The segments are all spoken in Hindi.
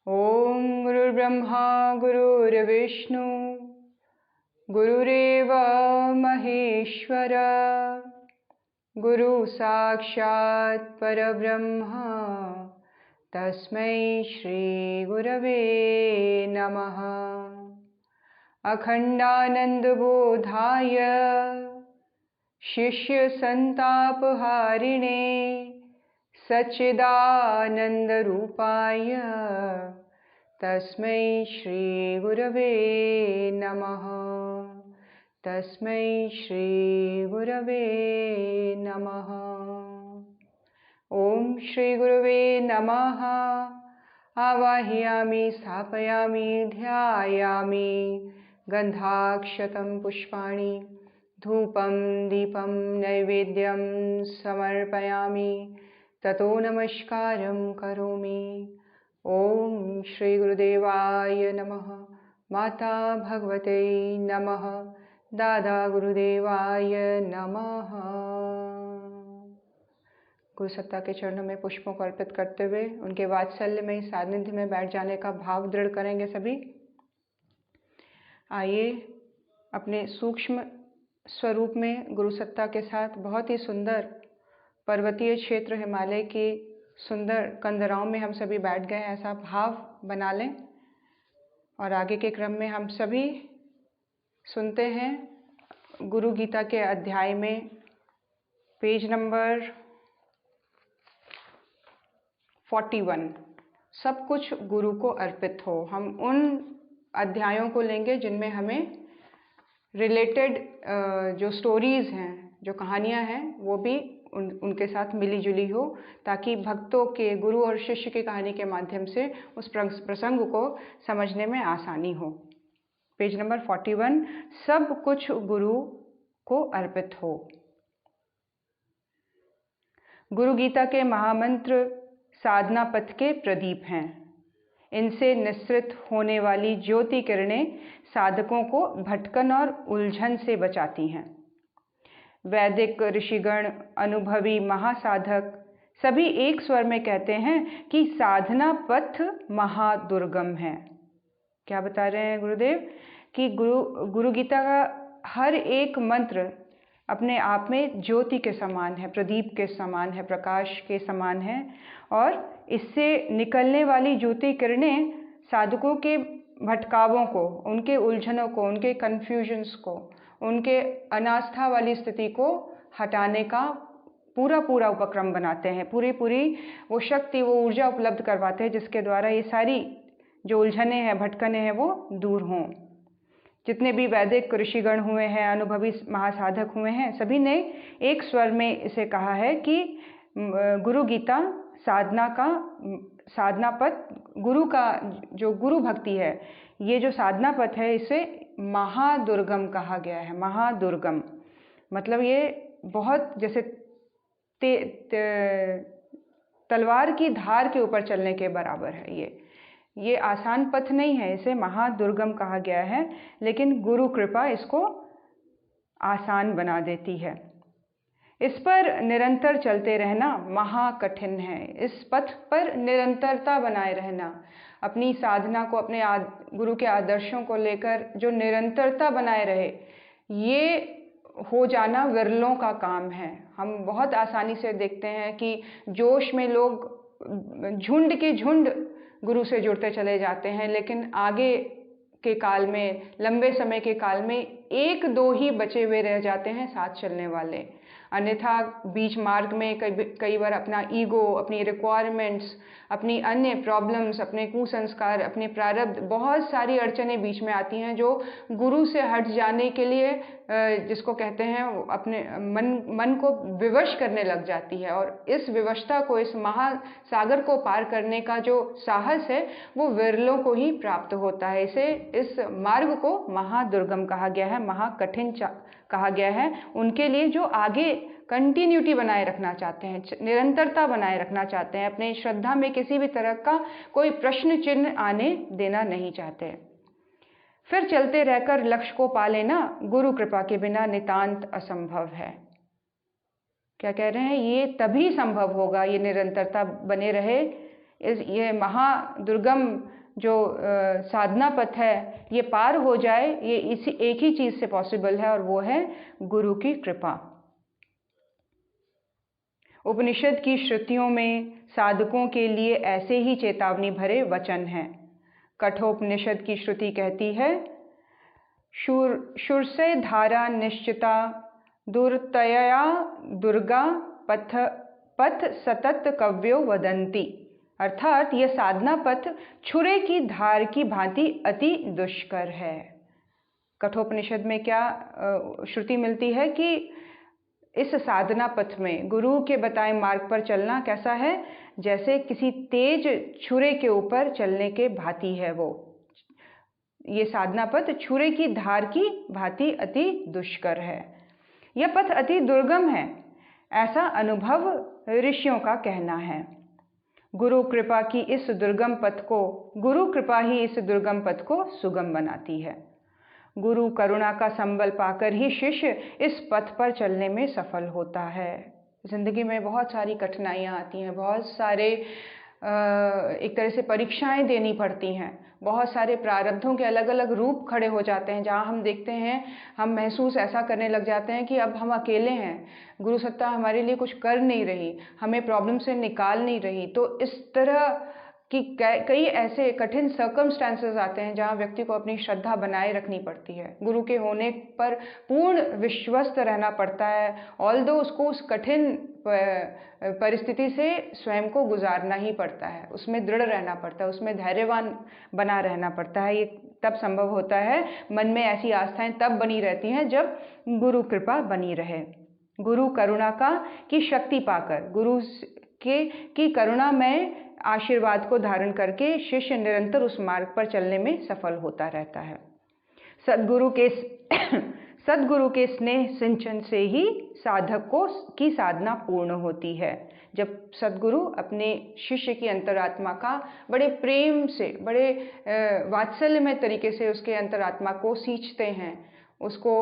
ओम गुरुर्ब्रह्मा गुरुर्विष्णु गुरुरेव महेश्वर गुरु साक्षात् परब्रह्म तस्मै श्री गुरवे नमः। अखंडानंदबोधाय शिष्य संतापहारिणे सच्चिदानंदरूपाय तस्मै श्री गुरवे नमः। तस्मै श्री गुरवे नमः। ओम श्री गुरवे नमः। आवाहयामि स्थापयामि ध्यायामि गंधाक्षतं पुष्पाणि धूपं दीपं नैवेद्यं समर्पयामि ततो नमस्कारं करोमि। ओम श्री गुरुदेवाय नमः। माता भगवते नमः। दादा गुरुदेवाय नमः। गुरु सत्ता के चरणों में पुष्पों को अर्पित करते हुए उनके वात्सल्य में सानिध्य में बैठ जाने का भाव दृढ़ करेंगे सभी। आइए अपने सूक्ष्म स्वरूप में गुरु सत्ता के साथ बहुत ही सुंदर पर्वतीय क्षेत्र हिमालय की सुंदर कंदराओं में हम सभी बैठ गए, ऐसा भाव बना लें और आगे के क्रम में हम सभी सुनते हैं गुरु गीता के अध्याय में पेज नंबर 41 सब कुछ गुरु को अर्पित हो। हम उन अध्यायों को लेंगे जिनमें हमें रिलेटेड जो स्टोरीज हैं, जो कहानियां हैं, वो भी उनके साथ मिली जुली हो, ताकि भक्तों के गुरु और शिष्य की कहानी के माध्यम से उस प्रसंग को समझने में आसानी हो। पेज नंबर 41 सब कुछ गुरु को अर्पित हो। गुरु गीता के महामंत्र साधना पथ के प्रदीप हैं। इनसे निस्सृत होने वाली ज्योति किरणें साधकों को भटकन और उलझन से बचाती हैं। वैदिक ऋषिगण, अनुभवी महासाधक सभी एक स्वर में कहते हैं कि साधना पथ महादुर्गम है। क्या बता रहे हैं गुरुदेव कि गुरु गीता का हर एक मंत्र अपने आप में ज्योति के समान है, प्रदीप के समान है, प्रकाश के समान है, और इससे निकलने वाली ज्योति किरणें साधकों के भटकावों को, उनके उलझनों को, उनके कन्फ्यूजन्स को, उनके अनास्था वाली स्थिति को हटाने का पूरा उपक्रम बनाते हैं। पूरी वो शक्ति, वो ऊर्जा उपलब्ध करवाते हैं जिसके द्वारा ये सारी जो उलझने हैं, भटकने हैं, वो दूर हों। जितने भी वैदिक ऋषिगण हुए हैं, अनुभवी महासाधक हुए हैं, सभी ने एक स्वर में इसे कहा है कि गुरु गीता साधना पथ, गुरु का जो गुरु भक्ति है, ये जो साधना पथ है, इसे महादुर्गम कहा गया है। महादुर्गम मतलब ये बहुत जैसे तलवार की धार के ऊपर चलने के बराबर है। ये आसान पथ नहीं है, इसे महादुर्गम कहा गया है, लेकिन गुरु कृपा इसको आसान बना देती है। इस पर निरंतर चलते रहना महाकठिन है। इस पथ पर निरंतरता बनाए रहना, अपनी साधना को, अपने गुरु के आदर्शों को लेकर जो निरंतरता बनाए रहे, ये हो जाना विरलों का काम है। हम बहुत आसानी से देखते हैं कि जोश में लोग झुंड के झुंड गुरु से जुड़ते चले जाते हैं, लेकिन आगे के काल में, लंबे समय के काल में एक दो ही बचे हुए रह जाते हैं साथ चलने वाले। अन्यथा बीच मार्ग में कई बार अपना ईगो, अपनी रिक्वायरमेंट्स, अपनी अन्य प्रॉब्लम्स, अपने कुसंस्कार, अपने प्रारब्ध, बहुत सारी अड़चनें बीच में आती हैं जो गुरु से हट जाने के लिए, जिसको कहते हैं, अपने मन को विवश करने लग जाती है। और इस विवशता को, इस महासागर को पार करने का जो साहस है, वो विरलों को ही प्राप्त होता है। इस मार्ग को महादुर्गम कहा गया है, महाकठिन कहा गया है उनके लिए जो आगे कंटिन्यूटी बनाए रखना चाहते हैं, निरंतरता बनाए रखना चाहते हैं, अपने श्रद्धा में किसी भी तरह का कोई प्रश्न चिन्ह आने देना नहीं चाहते। फिर चलते रहकर लक्ष्य को पा लेना गुरु कृपा के बिना नितांत असंभव है। क्या कह रहे हैं? ये तभी संभव होगा, ये निरंतरता बने रहे, ये महादुर्गम जो साधना पथ है ये पार हो जाए, ये इसी एक ही चीज़ से पॉसिबल है और वो है गुरु की कृपा। उपनिषद की श्रुतियों में साधकों के लिए ऐसे ही चेतावनी भरे वचन हैं। कठोपनिषद की श्रुति कहती है, शूरसे धारा निश्चिता दुर्तया दुर्गा पथ सतत कव्यो वदंती। अर्थात यह साधना पथ छुरे की धार की भांति अति दुष्कर है। कठोपनिषद में क्या श्रुति मिलती है कि इस साधना पथ में गुरु के बताए मार्ग पर चलना कैसा है, जैसे किसी तेज छुरे के ऊपर चलने के भांति है। वो ये साधना पथ छुरे की धार की भांति अति दुष्कर है। यह पथ अति दुर्गम है, ऐसा अनुभव ऋषियों का कहना है। गुरु कृपा ही इस दुर्गम पथ को सुगम बनाती है। गुरु करुणा का संबल पाकर ही शिष्य इस पथ पर चलने में सफल होता है। जिंदगी में बहुत सारी कठिनाइयाँ आती हैं, बहुत सारे एक तरह से परीक्षाएं देनी पड़ती हैं, बहुत सारे प्रारब्धों के अलग अलग रूप खड़े हो जाते हैं, जहाँ हम देखते हैं, हम महसूस ऐसा करने लग जाते हैं कि अब हम अकेले हैं, गुरु सत्ता हमारे लिए कुछ कर नहीं रही, हमें प्रॉब्लम से निकाल नहीं रही। तो इस तरह कि कई ऐसे कठिन सर्कमस्टांसेस आते हैं जहाँ व्यक्ति को अपनी श्रद्धा बनाए रखनी पड़ती है, गुरु के होने पर पूर्ण विश्वस्त रहना पड़ता है, ऑल्दो उसको उस कठिन परिस्थिति से स्वयं को गुजारना ही पड़ता है, उसमें दृढ़ रहना पड़ता है, उसमें धैर्यवान बना रहना पड़ता है। ये तब संभव होता है, मन में ऐसी आस्थाएं तब बनी रहती हैं जब गुरु कृपा बनी रहे। गुरु करुणा की शक्ति पाकर, गुरु की करुणा में आशीर्वाद को धारण करके शिष्य निरंतर उस मार्ग पर चलने में सफल होता रहता है। सद्गुरु के स्नेह सिंचन से ही साधक की साधना पूर्ण होती है। जब सद्गुरु अपने शिष्य की अंतरात्मा का बड़े प्रेम से, बड़े वात्सल्यमय तरीके से उसके अंतरात्मा को सींचते हैं, उसको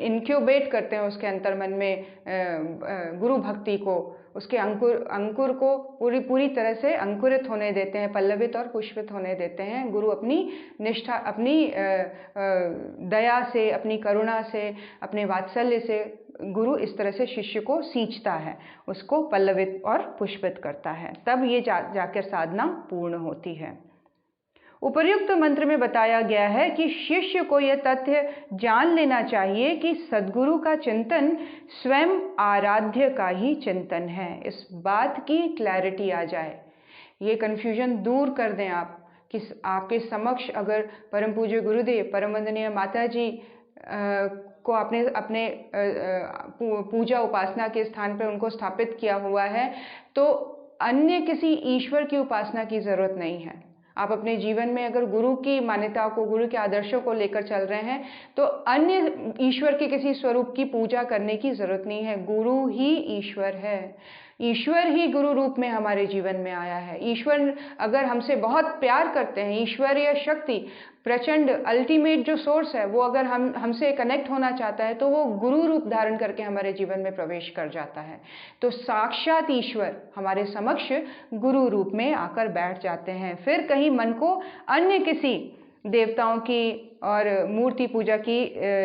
इनक्यूबेट करते हैं उसके अंतर्मन में गुरु भक्ति को, उसके अंकुर को पूरी तरह से अंकुरित होने देते हैं, पल्लवित और पुष्पित होने देते हैं। गुरु अपनी निष्ठा, अपनी दया से, अपनी करुणा से, अपने वात्सल्य से गुरु इस तरह से शिष्य को सींचता है, उसको पल्लवित और पुष्पित करता है, तब ये जाकर साधना पूर्ण होती है। उपर्युक्त मंत्र में बताया गया है कि शिष्य को यह तथ्य जान लेना चाहिए कि सद्गुरु का चिंतन स्वयं आराध्य का ही चिंतन है। इस बात की क्लैरिटी आ जाए, ये कन्फ्यूजन दूर कर दें आप कि आपके समक्ष अगर परम पूज्य गुरुदेव, परम वंदनीय माता जी को आपने अपने पूजा उपासना के स्थान पर उनको स्थापित किया हुआ है, तो अन्य किसी ईश्वर की उपासना की जरूरत नहीं है। आप अपने जीवन में अगर गुरु की मान्यताओं को, गुरु के आदर्शों को लेकर चल रहे हैं, तो अन्य ईश्वर के किसी स्वरूप की पूजा करने की जरूरत नहीं है। गुरु ही ईश्वर है, ईश्वर ही गुरु रूप में हमारे जीवन में आया है। ईश्वर अगर हमसे बहुत प्यार करते हैं, ईश्वर या शक्ति, प्रचंड अल्टीमेट जो सोर्स है, वो अगर हमसे कनेक्ट होना चाहता है, तो वो गुरु रूप धारण करके हमारे जीवन में प्रवेश कर जाता है। तो साक्षात ईश्वर हमारे समक्ष गुरु रूप में आकर बैठ जाते हैं। फिर कहीं मन को अन्य किसी देवताओं की और मूर्ति पूजा की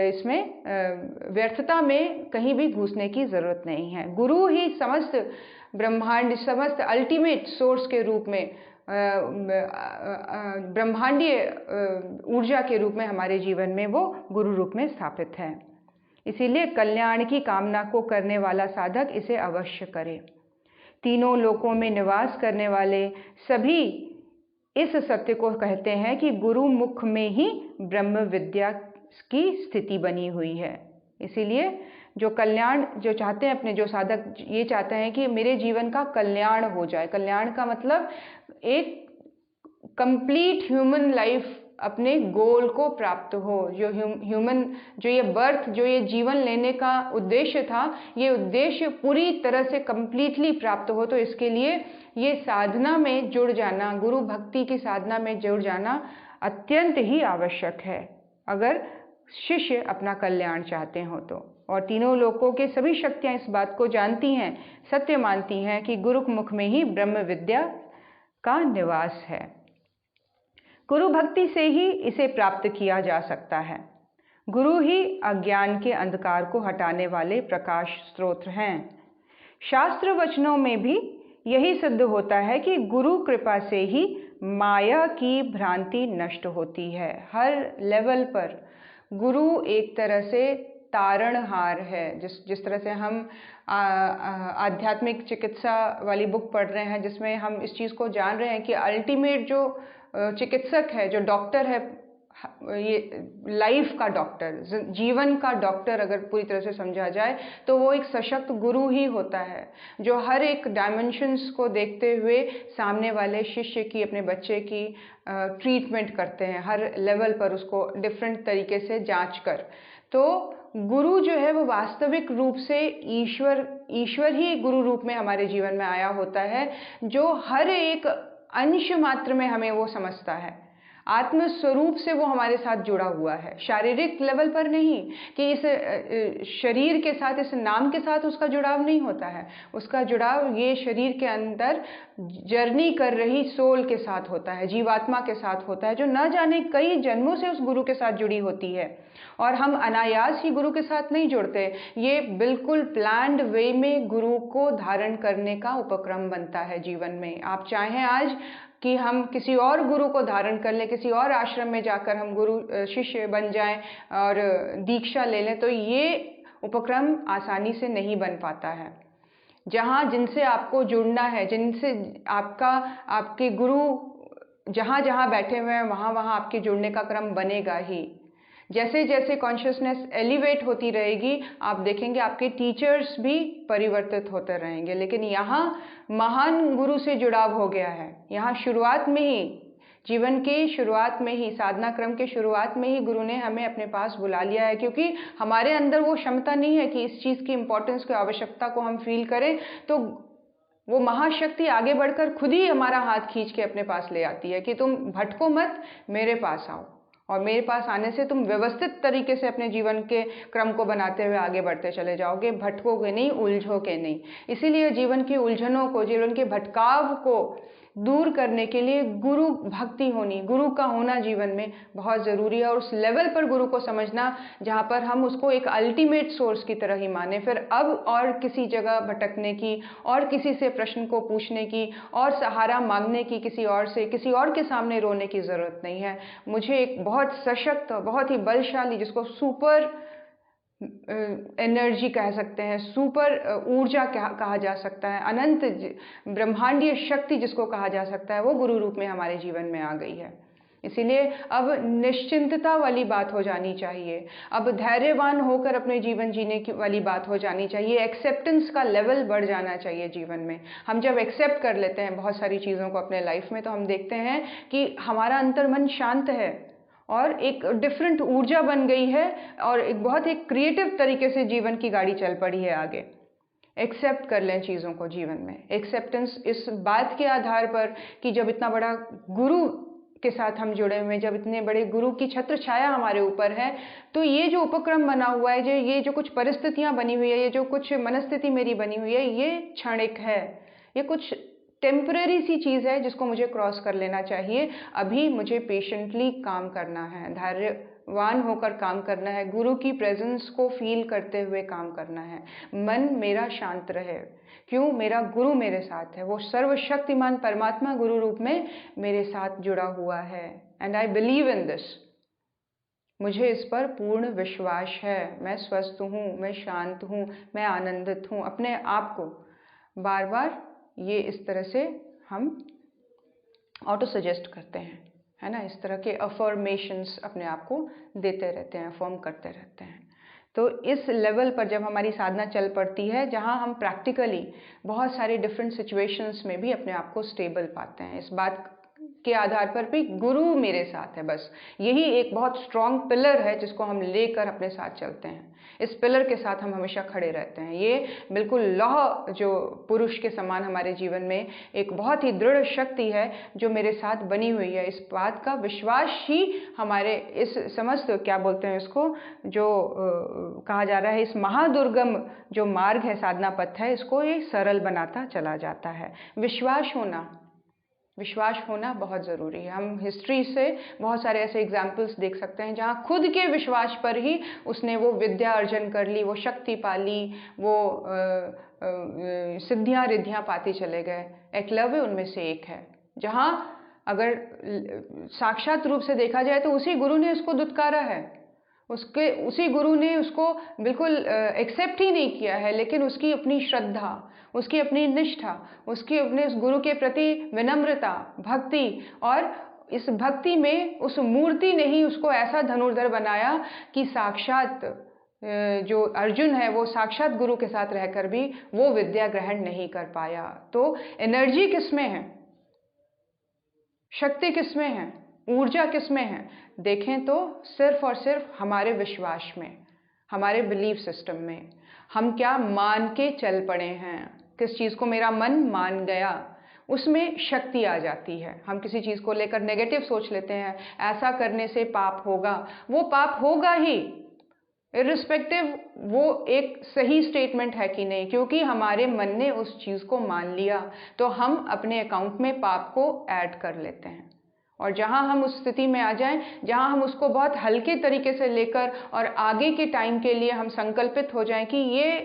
इसमें व्यर्थता में कहीं भी घुसने की जरूरत नहीं है। गुरु ही समस्त ब्रह्मांड, समस्त अल्टीमेट सोर्स के रूप में, ब्रह्मांडीय ऊर्जा के रूप में हमारे जीवन में वो गुरु रूप में स्थापित है। इसीलिए कल्याण की कामना को करने वाला साधक इसे अवश्य करे। तीनों लोकों में निवास करने वाले सभी इस सत्य को कहते हैं कि गुरु मुख में ही ब्रह्म विद्या की स्थिति बनी हुई है। इसीलिए जो कल्याण जो चाहते हैं, अपने जो साधक ये चाहते हैं कि मेरे जीवन का कल्याण हो जाए। कल्याण का मतलब एक कंप्लीट ह्यूमन लाइफ, अपने गोल को प्राप्त हो। जो ह्यूमन, जो ये बर्थ, जो ये जीवन लेने का उद्देश्य था, ये उद्देश्य पूरी तरह से कंप्लीटली प्राप्त हो। तो इसके लिए ये साधना में जुड़ जाना, गुरु भक्ति की साधना में जुड़ जाना अत्यंत ही आवश्यक है, अगर शिष्य अपना कल्याण चाहते हो तो। और तीनों लोकों के सभी शक्तियां इस बात को जानती हैं, सत्य मानती हैं कि गुरु मुख में ही ब्रह्म विद्या का निवास है। गुरु भक्ति से ही इसे प्राप्त किया जा सकता है। गुरु ही अज्ञान के अंधकार को हटाने वाले प्रकाश स्रोत हैं। शास्त्र वचनों में भी यही सिद्ध होता है कि गुरु कृपा से ही माया की भ्रांति नष्ट होती है। हर लेवल पर गुरु एक तरह से तारणहार है। जिस तरह से हम आध्यात्मिक चिकित्सा वाली बुक पढ़ रहे हैं, जिसमें हम इस चीज़ को जान रहे हैं कि अल्टीमेट जो चिकित्सक है, जो डॉक्टर है, ये लाइफ का डॉक्टर, जीवन का डॉक्टर अगर पूरी तरह से समझा जाए तो वो एक सशक्त गुरु ही होता है, जो हर एक डायमेंशंस को देखते हुए सामने वाले शिष्य की, अपने बच्चे की ट्रीटमेंट करते हैं, हर लेवल पर उसको डिफरेंट तरीके से जांच कर। तो गुरु जो है वो वास्तविक रूप से ईश्वर ही गुरु रूप में हमारे जीवन में आया होता है, जो हर एक अंश मात्र में हमें वो समझता है। आत्म स्वरूप से वो हमारे साथ जुड़ा हुआ है, शारीरिक लेवल पर नहीं, कि इस शरीर के साथ, इस नाम के साथ उसका जुड़ाव नहीं होता है। उसका जुड़ाव ये शरीर के अंदर जर्नी कर रही सोल के साथ होता है, जीवात्मा के साथ होता है, जो न जाने कई जन्मों से उस गुरु के साथ जुड़ी होती है। और हम अनायास ही गुरु के साथ नहीं जुड़ते, ये बिल्कुल प्लान्ड वे में गुरु को धारण करने का उपक्रम बनता है जीवन में। आप चाहें आज कि हम किसी और गुरु को धारण कर लें, किसी और आश्रम में जाकर हम गुरु शिष्य बन जाएं और दीक्षा ले लें, तो ये उपक्रम आसानी से नहीं बन पाता है। जिनसे आपको जुड़ना है, जिनसे आपके गुरु जहाँ जहाँ बैठे हुए हैं, वहाँ वहाँ आपके जुड़ने का क्रम बनेगा ही। जैसे जैसे कॉन्शियसनेस एलिवेट होती रहेगी, आप देखेंगे आपके टीचर्स भी परिवर्तित होते रहेंगे। लेकिन यहाँ महान गुरु से जुड़ाव हो गया है। यहाँ शुरुआत में ही, जीवन के शुरुआत में ही, साधना क्रम के शुरुआत में ही गुरु ने हमें अपने पास बुला लिया है, क्योंकि हमारे अंदर वो क्षमता नहीं है कि इस चीज़ की इम्पोर्टेंस की आवश्यकता को हम फील करें। तो वो महाशक्ति आगे बढ़कर खुद ही हमारा हाथ खींच के अपने पास ले आती है कि तुम भटको मत, मेरे पास आओ। और मेरे पास आने से तुम व्यवस्थित तरीके से अपने जीवन के क्रम को बनाते हुए आगे बढ़ते चले जाओगे, भटकोगे नहीं, उलझोगे नहीं। इसीलिए जीवन की उलझनों को, जीवन के भटकाव को दूर करने के लिए गुरु भक्ति होनी, गुरु का होना जीवन में बहुत ज़रूरी है। और उस लेवल पर गुरु को समझना जहाँ पर हम उसको एक अल्टीमेट सोर्स की तरह ही माने। फिर अब और किसी जगह भटकने की, और किसी से प्रश्न को पूछने की, और सहारा मांगने की, किसी और से, किसी और के सामने रोने की ज़रूरत नहीं है। मुझे एक बहुत सशक्त, बहुत ही बलशाली, जिसको सुपर एनर्जी कह सकते हैं, सुपर ऊर्जा कहा जा सकता है, अनंत ब्रह्मांडीय शक्ति जिसको कहा जा सकता है, वो गुरु रूप में हमारे जीवन में आ गई है। इसीलिए अब निश्चिंतता वाली बात हो जानी चाहिए, अब धैर्यवान होकर अपने जीवन जीने की वाली बात हो जानी चाहिए, एक्सेप्टेंस का लेवल बढ़ जाना चाहिए जीवन में। हम जब एक्सेप्ट कर लेते हैं बहुत सारी चीज़ों को अपने लाइफ में, तो हम देखते हैं कि हमारा अंतर्मन शांत है और एक डिफरेंट ऊर्जा बन गई है, और एक बहुत ही क्रिएटिव तरीके से जीवन की गाड़ी चल पड़ी है आगे। एक्सेप्ट कर लें चीज़ों को जीवन में। एक्सेप्टेंस इस बात के आधार पर कि जब इतना बड़ा गुरु के साथ हम जुड़े हुए हैं, जब इतने बड़े गुरु की छत्र छाया हमारे ऊपर है, तो ये जो उपक्रम बना हुआ है, ये जो कुछ परिस्थितियां बनी हुई है, ये जो कुछ मनस्थिति मेरी बनी हुई है, ये क्षणिक है, ये कुछ टेम्पररी सी चीज़ है जिसको मुझे क्रॉस कर लेना चाहिए। अभी मुझे पेशेंटली काम करना है, धैर्यवान होकर काम करना है, गुरु की प्रेजेंस को फील करते हुए काम करना है। मन मेरा शांत रहे, क्यों? मेरा गुरु मेरे साथ है, वो सर्वशक्तिमान परमात्मा गुरु रूप में मेरे साथ जुड़ा हुआ है। And I believe in this, मुझे इस पर पूर्ण विश्वास है। मैं स्वस्थ हूँ, मैं शांत हूँ, मैं आनंदित हूँ। अपने आप को बार बार ये इस तरह से हम ऑटो सजेस्ट करते हैं, है ना? इस तरह के अफर्मेशंस अपने आप को देते रहते हैं, अफर्म करते रहते हैं। तो इस लेवल पर जब हमारी साधना चल पड़ती है, जहाँ हम प्रैक्टिकली बहुत सारे डिफरेंट सिचुएशंस में भी अपने आप को स्टेबल पाते हैं, इस बात के आधार पर भी गुरु मेरे साथ है, बस यही एक बहुत स्ट्रॉन्ग पिलर है जिसको हम लेकर अपने साथ चलते हैं। इस पिलर के साथ हम हमेशा खड़े रहते हैं। ये बिल्कुल लौह जो पुरुष के समान हमारे जीवन में एक बहुत ही दृढ़ शक्ति है जो मेरे साथ बनी हुई है। इस बात का विश्वास ही हमारे इस समस्त, क्या बोलते हैं इसको, जो कहा जा रहा है, इस महादुर्गम जो मार्ग है, साधना पथ है, इसको ये सरल बनाता चला जाता है। विश्वास होना, विश्वास होना बहुत ज़रूरी है। हम हिस्ट्री से बहुत सारे ऐसे एग्जाम्पल्स देख सकते हैं जहाँ खुद के विश्वास पर ही उसने वो विद्या अर्जन कर ली, वो शक्ति पा ली, वो सिद्धियाँ रिद्धियाँ पाते चले गए। एकलव्य उनमें से एक है, जहाँ अगर साक्षात रूप से देखा जाए तो उसी गुरु ने उसको दुत्कारा है, उसी गुरु ने उसको बिल्कुल एक्सेप्ट ही नहीं किया है, लेकिन उसकी अपनी श्रद्धा, उसकी अपनी निष्ठा, उसकी अपने उस गुरु के प्रति विनम्रता, भक्ति, और इस भक्ति में उस मूर्ति ने ही उसको ऐसा धनुर्धर बनाया कि साक्षात जो अर्जुन है वो साक्षात गुरु के साथ रहकर भी वो विद्या ग्रहण नहीं कर पाया। तो एनर्जी किसमें है, शक्ति किसमें है, ऊर्जा किसमें है? देखें तो सिर्फ और सिर्फ हमारे विश्वास में, हमारे बिलीफ सिस्टम में। हम क्या मान के चल पड़े हैं, किस चीज़ को मेरा मन मान गया, उसमें शक्ति आ जाती है। हम किसी चीज़ को लेकर नेगेटिव सोच लेते हैं, ऐसा करने से पाप होगा, वो पाप होगा ही, इर्रिस्पेक्टिव वो एक सही स्टेटमेंट है कि नहीं, क्योंकि हमारे मन ने उस चीज़ को मान लिया तो हम अपने अकाउंट में पाप को ऐड कर लेते हैं। और जहाँ हम उस स्थिति में आ जाएं, जहाँ हम उसको बहुत हल्के तरीके से लेकर और आगे के टाइम के लिए हम संकल्पित हो जाएं कि ये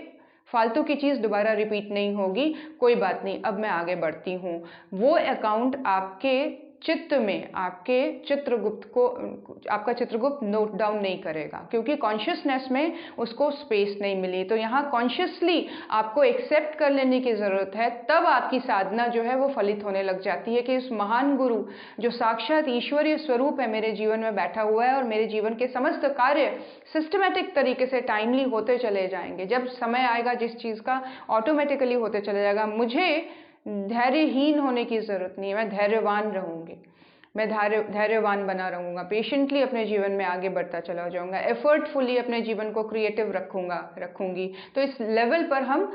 फालतू की चीज़ दोबारा रिपीट नहीं होगी, कोई बात नहीं, अब मैं आगे बढ़ती हूँ, वो अकाउंट आपके चित्त में, आपके चित्रगुप्त को, आपका चित्रगुप्त नोट डाउन नहीं करेगा, क्योंकि कॉन्शियसनेस में उसको स्पेस नहीं मिली। तो यहाँ कॉन्शियसली आपको एक्सेप्ट कर लेने की ज़रूरत है, तब आपकी साधना जो है वो फलित होने लग जाती है कि इस महान गुरु जो साक्षात ईश्वरीय स्वरूप है मेरे जीवन में बैठा हुआ है, और मेरे जीवन के समस्त कार्य सिस्टमेटिक तरीके से टाइमली होते चले जाएंगे। जब समय आएगा जिस चीज़ का, ऑटोमेटिकली होते चले जाएगा। मुझे धैर्यहीन होने की ज़रूरत नहीं है, मैं धैर्यवान रहूँगी, मैं धैर्यवान बना रहूँगा, पेशेंटली अपने जीवन में आगे बढ़ता चला जाऊँगा, एफर्टफुली अपने जीवन को क्रिएटिव रखूँगी। तो इस लेवल पर हम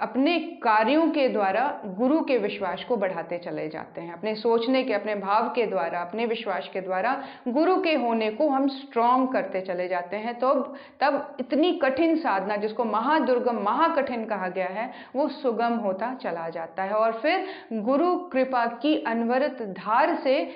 अपने कार्यों के द्वारा गुरु के विश्वास को बढ़ाते चले जाते हैं, अपने सोचने के, अपने भाव के द्वारा, अपने विश्वास के द्वारा गुरु के होने को हम स्ट्रॉन्ग करते चले जाते हैं। तो तब इतनी कठिन साधना, जिसको महादुर्गम, महाकठिन कहा गया है, वो सुगम होता चला जाता है। और फिर गुरु कृपा की अनवरत धार से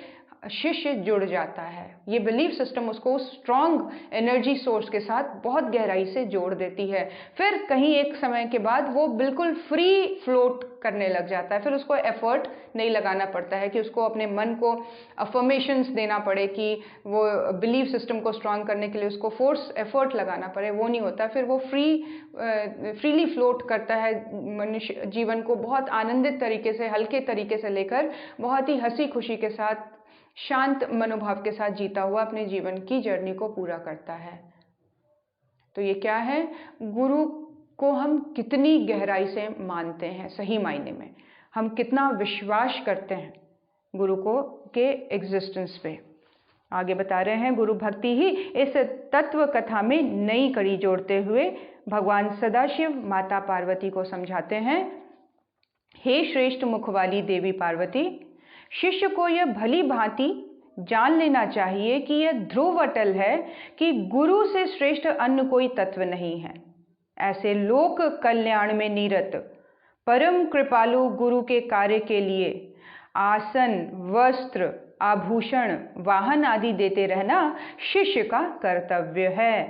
शिष्य जुड़ जाता है। ये बिलीफ सिस्टम उसको स्ट्रॉन्ग एनर्जी सोर्स के साथ बहुत गहराई से जोड़ देती है। फिर कहीं एक समय के बाद वो बिल्कुल फ्री फ्लोट करने लग जाता है। फिर उसको एफर्ट नहीं लगाना पड़ता है कि उसको अपने मन को अफर्मेशंस देना पड़े कि वो बिलीफ सिस्टम को स्ट्रॉन्ग करने के लिए उसको फोर्स एफर्ट लगाना पड़े, वो नहीं होता। फिर वो फ्रीली फ्लोट करता है मनुष्य जीवन को, बहुत आनंदित तरीके से, हल्के तरीके से लेकर बहुत ही हंसी खुशी के साथ, शांत मनोभाव के साथ जीता हुआ अपने जीवन की जर्नी को पूरा करता है। तो ये क्या है? गुरु को हम कितनी गहराई से मानते हैं, सही मायने में हम कितना विश्वास करते हैं गुरु को के एग्जिस्टेंस पे। आगे बता रहे हैं, गुरु भक्ति ही इस तत्व कथा में नई कड़ी जोड़ते हुए भगवान सदाशिव माता पार्वती को समझाते हैं। हे श्रेष्ठ मुख वाली देवी पार्वती, शिष्य को यह भली भांति जान लेना चाहिए कि यह ध्रुव अटल है कि गुरु से श्रेष्ठ अन्य कोई तत्व नहीं है। ऐसे लोक कल्याण में निरत परम कृपालु गुरु के कार्य के लिए आसन, वस्त्र, आभूषण, वाहन आदि देते रहना शिष्य का कर्तव्य है।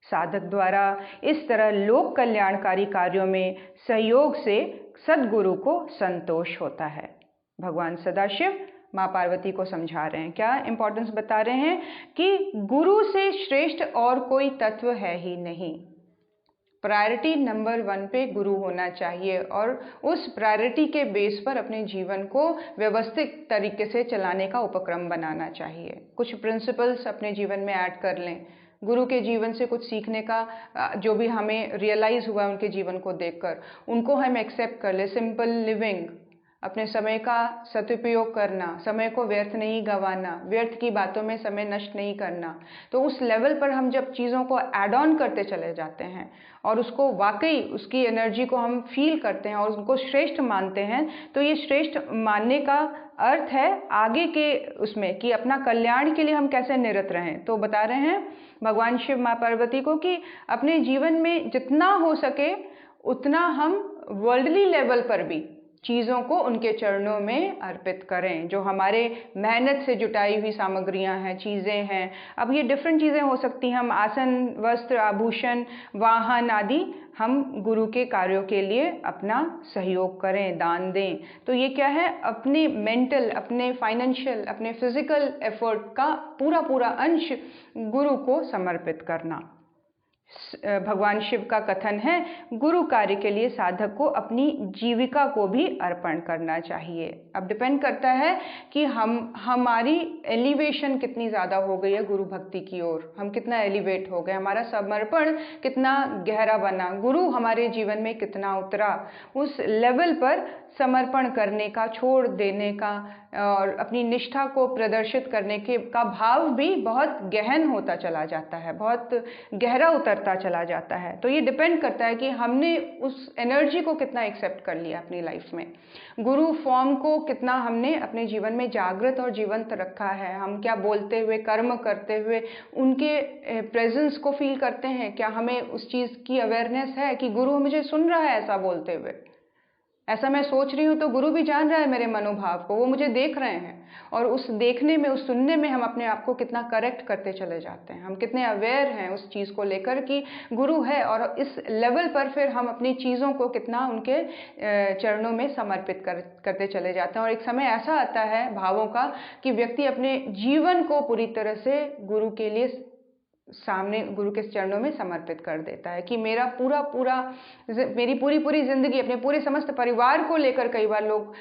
साधक द्वारा इस तरह लोक कल्याणकारी कार्यों में सहयोग से सद्गुरु को संतोष होता है। भगवान सदाशिव माँ पार्वती को समझा रहे हैं, क्या इंपॉर्टेंस बता रहे हैं कि गुरु से श्रेष्ठ और कोई तत्व है ही नहीं। प्रायोरिटी नंबर 1 पे गुरु होना चाहिए, और उस प्रायोरिटी के बेस पर अपने जीवन को व्यवस्थित तरीके से चलाने का उपक्रम बनाना चाहिए। कुछ प्रिंसिपल्स अपने जीवन में ऐड कर लें, गुरु के जीवन से कुछ सीखने का, जो भी हमें रियलाइज़ हुआ उनके जीवन को देखकर, उनको हम एक्सेप्ट कर ले। सिंपल लिविंग, अपने समय का सदुपयोग करना, समय को व्यर्थ नहीं गंवाना, व्यर्थ की बातों में समय नष्ट नहीं करना। तो उस लेवल पर हम जब चीज़ों को ऐड ऑन करते चले जाते हैं और उसको वाकई उसकी एनर्जी को हम फील करते हैं और उनको श्रेष्ठ मानते हैं, तो ये श्रेष्ठ मानने का अर्थ है आगे के उसमें कि अपना कल्याण के लिए हम कैसे निरत रहें। तो बता रहे हैं भगवान शिव माँ पार्वती को कि अपने जीवन में जितना हो सके उतना हम वर्ल्डली लेवल पर भी चीज़ों को उनके चरणों में अर्पित करें। जो हमारे मेहनत से जुटाई हुई सामग्रियां हैं, चीज़ें हैं, अब ये डिफरेंट चीज़ें हो सकती हैं। हम आसन, वस्त्र, आभूषण, वाहन आदि हम गुरु के कार्यों के लिए अपना सहयोग करें, दान दें। तो ये क्या है, अपने मेंटल, अपने फाइनेंशियल, अपने फिजिकल एफर्ट का पूरा पूरा अंश गुरु को समर्पित करना। भगवान शिव का कथन है, गुरु कार्य के लिए साधक को अपनी जीविका को भी अर्पण करना चाहिए। अब डिपेंड करता है कि हमारी एलिवेशन कितनी ज़्यादा हो गई है गुरु भक्ति की ओर, हम कितना एलिवेट हो गए, हमारा समर्पण कितना गहरा बना, गुरु हमारे जीवन में कितना उतरा। उस लेवल पर समर्पण करने का, छोड़ देने का और अपनी निष्ठा को प्रदर्शित करने का भाव भी बहुत गहन होता चला जाता है, बहुत गहरा उतरता चला जाता है। तो ये डिपेंड करता है कि हमने उस एनर्जी को कितना एक्सेप्ट कर लिया अपनी लाइफ में, गुरु फॉर्म को कितना हमने अपने जीवन में जागृत और जीवंत रखा है। हम क्या बोलते हुए, कर्म करते हुए उनके प्रेजेंस को फील करते हैं? क्या हमें उस चीज़ की अवेयरनेस है कि गुरु मुझे सुन रहा है ऐसा बोलते हुए? ऐसा मैं सोच रही हूँ तो गुरु भी जान रहा है मेरे मनोभाव को, वो मुझे देख रहे हैं। और उस देखने में, उस सुनने में हम अपने आप को कितना करेक्ट करते चले जाते हैं, हम कितने अवेयर हैं उस चीज़ को लेकर कि गुरु है। और इस लेवल पर फिर हम अपनी चीज़ों को कितना उनके चरणों में समर्पित करते चले जाते हैं। और एक समय ऐसा आता है भावों का कि व्यक्ति अपने जीवन को पूरी तरह से गुरु के लिए सामने, गुरु के चरणों में समर्पित कर देता है कि मेरी पूरी जिंदगी, अपने पूरे समस्त परिवार को लेकर कई बार लोग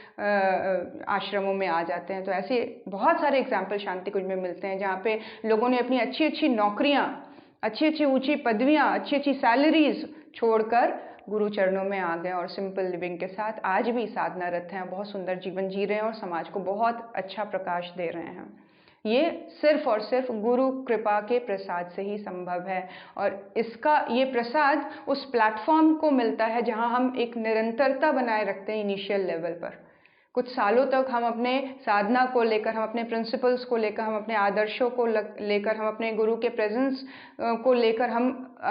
आश्रमों में आ जाते हैं। तो ऐसे बहुत सारे एग्जाम्पल शांति कुंज में मिलते हैं जहाँ पे लोगों ने अपनी अच्छी अच्छी नौकरियाँ, अच्छी अच्छी ऊंची पदवियाँ, अच्छी अच्छी सैलरीज छोड़कर गुरु चरणों में आ गए और सिंपल लिविंग के साथ आज भी साधनारत हैं, बहुत सुंदर जीवन जी रहे हैं और समाज को बहुत अच्छा प्रकाश दे रहे हैं। ये सिर्फ और सिर्फ गुरु कृपा के प्रसाद से ही संभव है। और इसका ये प्रसाद उस प्लेटफॉर्म को मिलता है जहां हम एक निरंतरता बनाए रखते हैं इनिशियल लेवल पर। कुछ सालों तक हम अपने साधना को लेकर, हम अपने प्रिंसिपल्स को लेकर, हम अपने आदर्शों को लेकर, हम अपने गुरु के प्रेजेंस को लेकर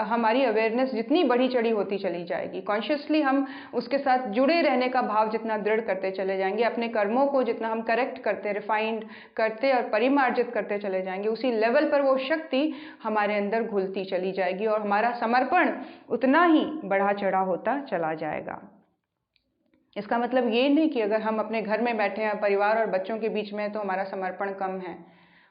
हमारी अवेयरनेस जितनी बढ़ी चढ़ी होती चली जाएगी, कॉन्शियसली हम उसके साथ जुड़े रहने का भाव जितना दृढ़ करते चले जाएंगे, अपने कर्मों को जितना हम करेक्ट करते, रिफाइंड करते और परिमार्जित करते चले जाएंगे, उसी लेवल पर वो शक्ति हमारे अंदर घुलती चली जाएगी और हमारा समर्पण उतना ही बढ़ा चढ़ा होता चला जाएगा। इसका मतलब ये नहीं कि अगर हम अपने घर में बैठे हैं, परिवार और बच्चों के बीच में, तो हमारा समर्पण कम है।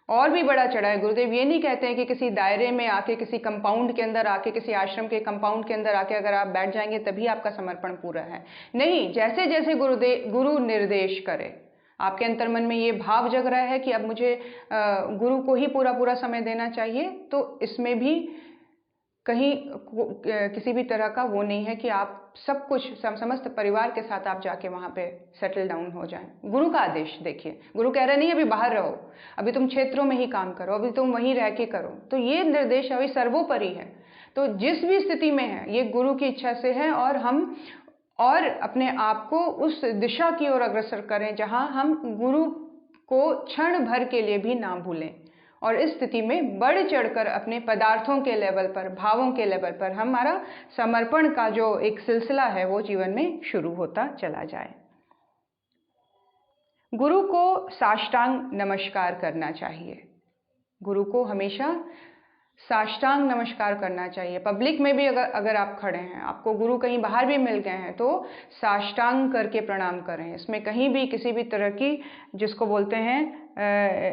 और भी बड़ा चढ़ा है। गुरुदेव ये नहीं कहते हैं कि किसी दायरे में आके, किसी कंपाउंड के अंदर आके, किसी आश्रम के कंपाउंड के अंदर आके अगर आप बैठ जाएंगे तभी आपका समर्पण पूरा है। नहीं, जैसे जैसे गुरु निर्देश करे, आपके अंतर्मन में ये भाव जग रहा है कि अब मुझे गुरु को ही पूरा पूरा समय देना चाहिए, तो इसमें भी कहीं किसी भी तरह का वो नहीं है कि आप सब कुछ समस्त परिवार के साथ आप जाके वहाँ पे सेटल डाउन हो जाएं। गुरु का आदेश देखिए, गुरु कह रहे नहीं अभी बाहर रहो, अभी तुम क्षेत्रों में ही काम करो, अभी तुम वहीं रह के करो। तो ये निर्देश अभी सर्वोपरि है। तो जिस भी स्थिति में है ये गुरु की इच्छा से है और हम और अपने आप को उस दिशा की ओर अग्रसर करें जहाँ हम गुरु को क्षण भर के लिए भी ना भूलें। और इस स्थिति में बढ़ चढ़कर अपने पदार्थों के लेवल पर, भावों के लेवल पर हमारा समर्पण का जो एक सिलसिला है वो जीवन में शुरू होता चला जाए। गुरु को साष्टांग नमस्कार करना चाहिए। गुरु को हमेशा साष्टांग नमस्कार करना चाहिए। पब्लिक में भी अगर आप खड़े हैं, आपको गुरु कहीं बाहर भी मिल गए हैं, तो साष्टांग करके प्रणाम करें। इसमें कहीं भी किसी भी तरह की, जिसको बोलते हैं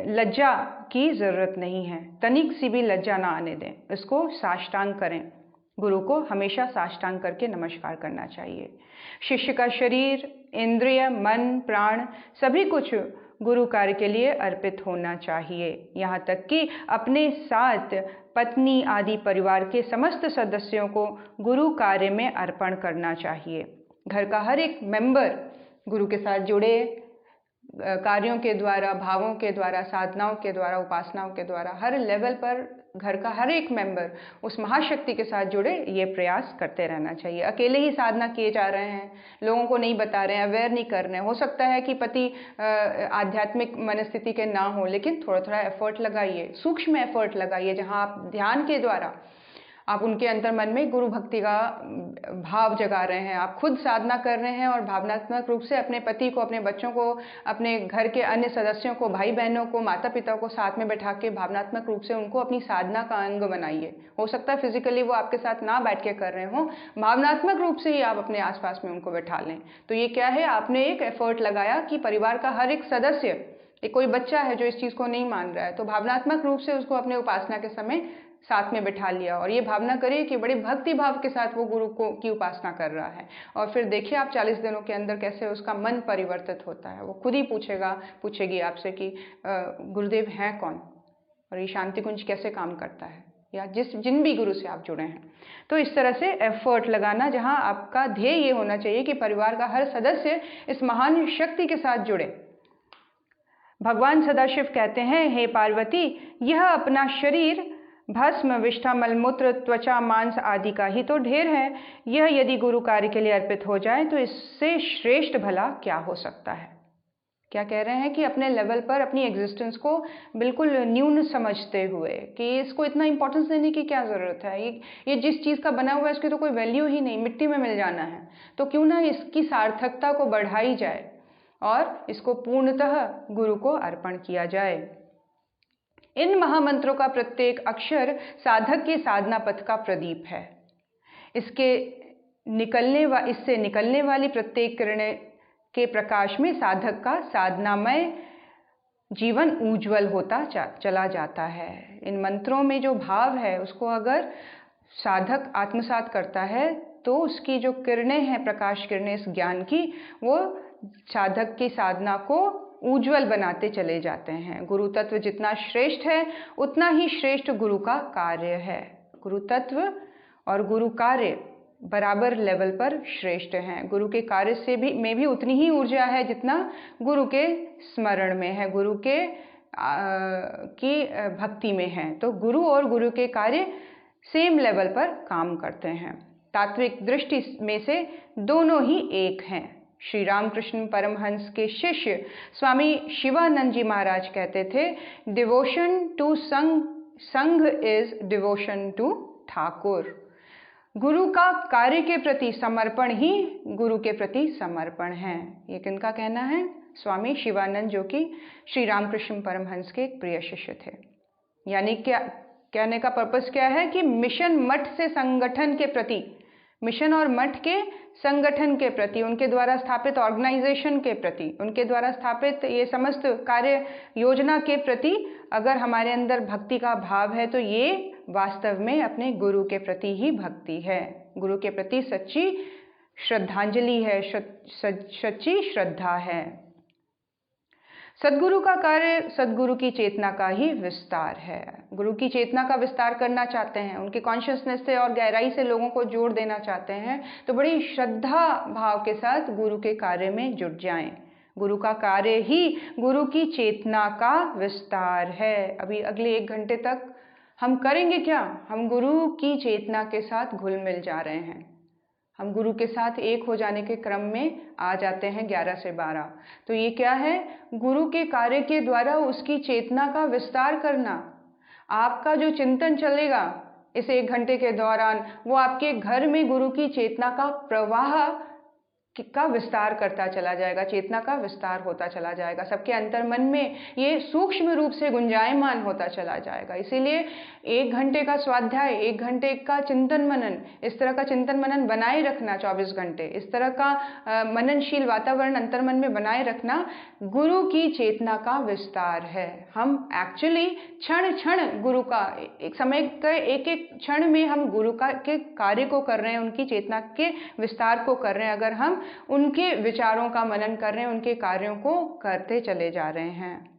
लज्जा की ज़रूरत नहीं है। तनिक सी भी लज्जा ना आने दें, इसको साष्टांग करें। गुरु को हमेशा साष्टांग करके नमस्कार करना चाहिए। शिष्य का शरीर, इंद्रिय, मन, प्राण सभी कुछ गुरु कार्य के लिए अर्पित होना चाहिए। यहाँ तक कि अपने साथ पत्नी आदि परिवार के समस्त सदस्यों को गुरु कार्य में अर्पण करना चाहिए। घर का हर एक मेंबर गुरु के साथ जुड़े, कार्यों के द्वारा, भावों के द्वारा, साधनाओं के द्वारा, उपासनाओं के द्वारा हर लेवल पर घर का हर एक मेंबर उस महाशक्ति के साथ जुड़े, ये प्रयास करते रहना चाहिए। अकेले ही साधना किए जा रहे हैं, लोगों को नहीं बता रहे हैं, अवेयर नहीं कर रहे हैं। हो सकता है कि पति आध्यात्मिक मनस्थिति के ना हो, लेकिन थोड़ा थोड़ा एफर्ट लगाइए, सूक्ष्म एफर्ट लगाइए, जहाँ आप ध्यान के द्वारा आप उनके अंतर्मन में गुरु भक्ति का भाव जगा रहे हैं, आप खुद साधना कर रहे हैं और भावनात्मक रूप से अपने पति को, अपने बच्चों को, अपने घर के अन्य सदस्यों को, भाई बहनों को, माता पिता को साथ में बैठा के भावनात्मक रूप से उनको अपनी साधना का अंग बनाइए। हो सकता है फिजिकली वो आपके साथ ना बैठ के कर रहे हो, भावनात्मक रूप से ही आप अपने आसपास में उनको बैठा लें। तो ये क्या है, आपने एक एफर्ट लगाया कि परिवार का हर एक सदस्य, एक कोई बच्चा है जो इस चीज़ को नहीं मान रहा है, तो भावनात्मक रूप से उसको अपने उपासना के समय साथ में बिठा लिया और ये भावना करिए कि बड़े भक्ति भाव के साथ वो गुरु को की उपासना कर रहा है। और फिर देखिए आप 40 दिनों के अंदर कैसे उसका मन परिवर्तित होता है। वो खुद ही पूछेगी आपसे कि गुरुदेव हैं कौन, और ये शांति कुंज कैसे काम करता है, या जिन भी गुरु से आप जुड़े हैं। तो इस तरह से एफर्ट लगाना, जहाँ आपका ध्येय ये होना चाहिए कि परिवार का हर सदस्य इस महान शक्ति के साथ जुड़े। भगवान सदाशिव कहते हैं, हे पार्वती, यह अपना शरीर भस्म, विष्ठा, मलमूत्र, त्वचा, मांस आदि का ही तो ढेर है। यह यदि गुरु कार्य के लिए अर्पित हो जाए तो इससे श्रेष्ठ भला क्या हो सकता है। क्या कह रहे हैं कि अपने लेवल पर अपनी एग्जिस्टेंस को बिल्कुल न्यून समझते हुए कि इसको इतना इंपॉर्टेंस देने की क्या ज़रूरत है, ये जिस चीज़ का बना हुआ है इसकी तो कोई वैल्यू ही नहीं, मिट्टी में मिल जाना है, तो क्यों ना इसकी सार्थकता को बढ़ाई जाए और इसको पूर्णतः गुरु को अर्पण किया जाए। इन महामंत्रों का प्रत्येक अक्षर साधक के साधना पथ का प्रदीप है। इससे निकलने वाली प्रत्येक किरण के प्रकाश में साधक का साधनामय जीवन उज्जवल होता चला जाता है। इन मंत्रों में जो भाव है उसको अगर साधक आत्मसात करता है तो उसकी जो किरणें हैं, प्रकाश किरणें इस ज्ञान की, वो साधक की साधना को उज्जवल बनाते चले जाते हैं। गुरु तत्व जितना श्रेष्ठ है उतना ही श्रेष्ठ गुरु का कार्य है। गुरु तत्व और गुरु कार्य बराबर लेवल पर श्रेष्ठ हैं। गुरु के कार्य में भी उतनी ही ऊर्जा है जितना गुरु के स्मरण में है, गुरु के की भक्ति में है। तो गुरु और गुरु के कार्य सेम लेवल पर काम करते हैं। तात्विक दृष्टि में से दोनों ही एक हैं। श्री रामकृष्ण परमहंस के शिष्य स्वामी शिवानंद जी महाराज कहते थे, डिवोशन टू संघ इज डिवोशन टू ठाकुर। गुरु का कार्य के प्रति समर्पण ही गुरु के प्रति समर्पण है। ये किनका कहना है? स्वामी शिवानंद, जो कि श्री रामकृष्ण परमहंस के एक प्रिय शिष्य थे। यानी क्या कहने का पर्पस क्या है कि मिशन मठ से संगठन के प्रति, मिशन और मठ के संगठन के प्रति, उनके द्वारा स्थापित ऑर्गेनाइजेशन के प्रति, उनके द्वारा स्थापित ये समस्त कार्य योजना के प्रति अगर हमारे अंदर भक्ति का भाव है तो ये वास्तव में अपने गुरु के प्रति ही भक्ति है, गुरु के प्रति सच्ची श्रद्धांजलि है, सच्ची श्रद्धा है। सदगुरु का कार्य सदगुरु की चेतना का ही विस्तार है। गुरु की चेतना का विस्तार करना चाहते हैं, उनके कॉन्शियसनेस से और गहराई से लोगों को जोड़ देना चाहते हैं, तो बड़ी श्रद्धा भाव के साथ गुरु के कार्य में जुट जाएं। गुरु का कार्य ही गुरु की चेतना का विस्तार है। अभी अगले 1 घंटे तक हम करेंगे क्या? हम गुरु की चेतना के साथ घुल मिल जा रहे हैं। हम गुरु के साथ एक हो जाने के क्रम में आ जाते हैं 11 से 12। तो ये क्या है? गुरु के कार्य के द्वारा उसकी चेतना का विस्तार करना। आपका जो चिंतन चलेगा इस 1 घंटे के दौरान, वो आपके घर में गुरु की चेतना का प्रवाह का विस्तार करता चला जाएगा, चेतना का विस्तार होता चला जाएगा, सबके अंतर्मन में ये सूक्ष्म रूप से गुंजायमान होता चला जाएगा। इसीलिए 1 घंटे का स्वाध्याय, 1 घंटे का चिंतन मनन, इस तरह का चिंतन मनन बनाए रखना 24 घंटे, इस तरह का मननशील वातावरण अंतर्मन में बनाए रखना गुरु की चेतना का विस्तार है। हम एक्चुअली क्षण क्षण गुरु का, एक समय के एक एक क्षण में हम गुरु का के कार्य को कर रहे हैं, उनकी चेतना के विस्तार को कर रहे हैं। अगर हम उनके विचारों का मनन कर रहे हैं, उनके कार्यों को करते चले जा रहे हैं।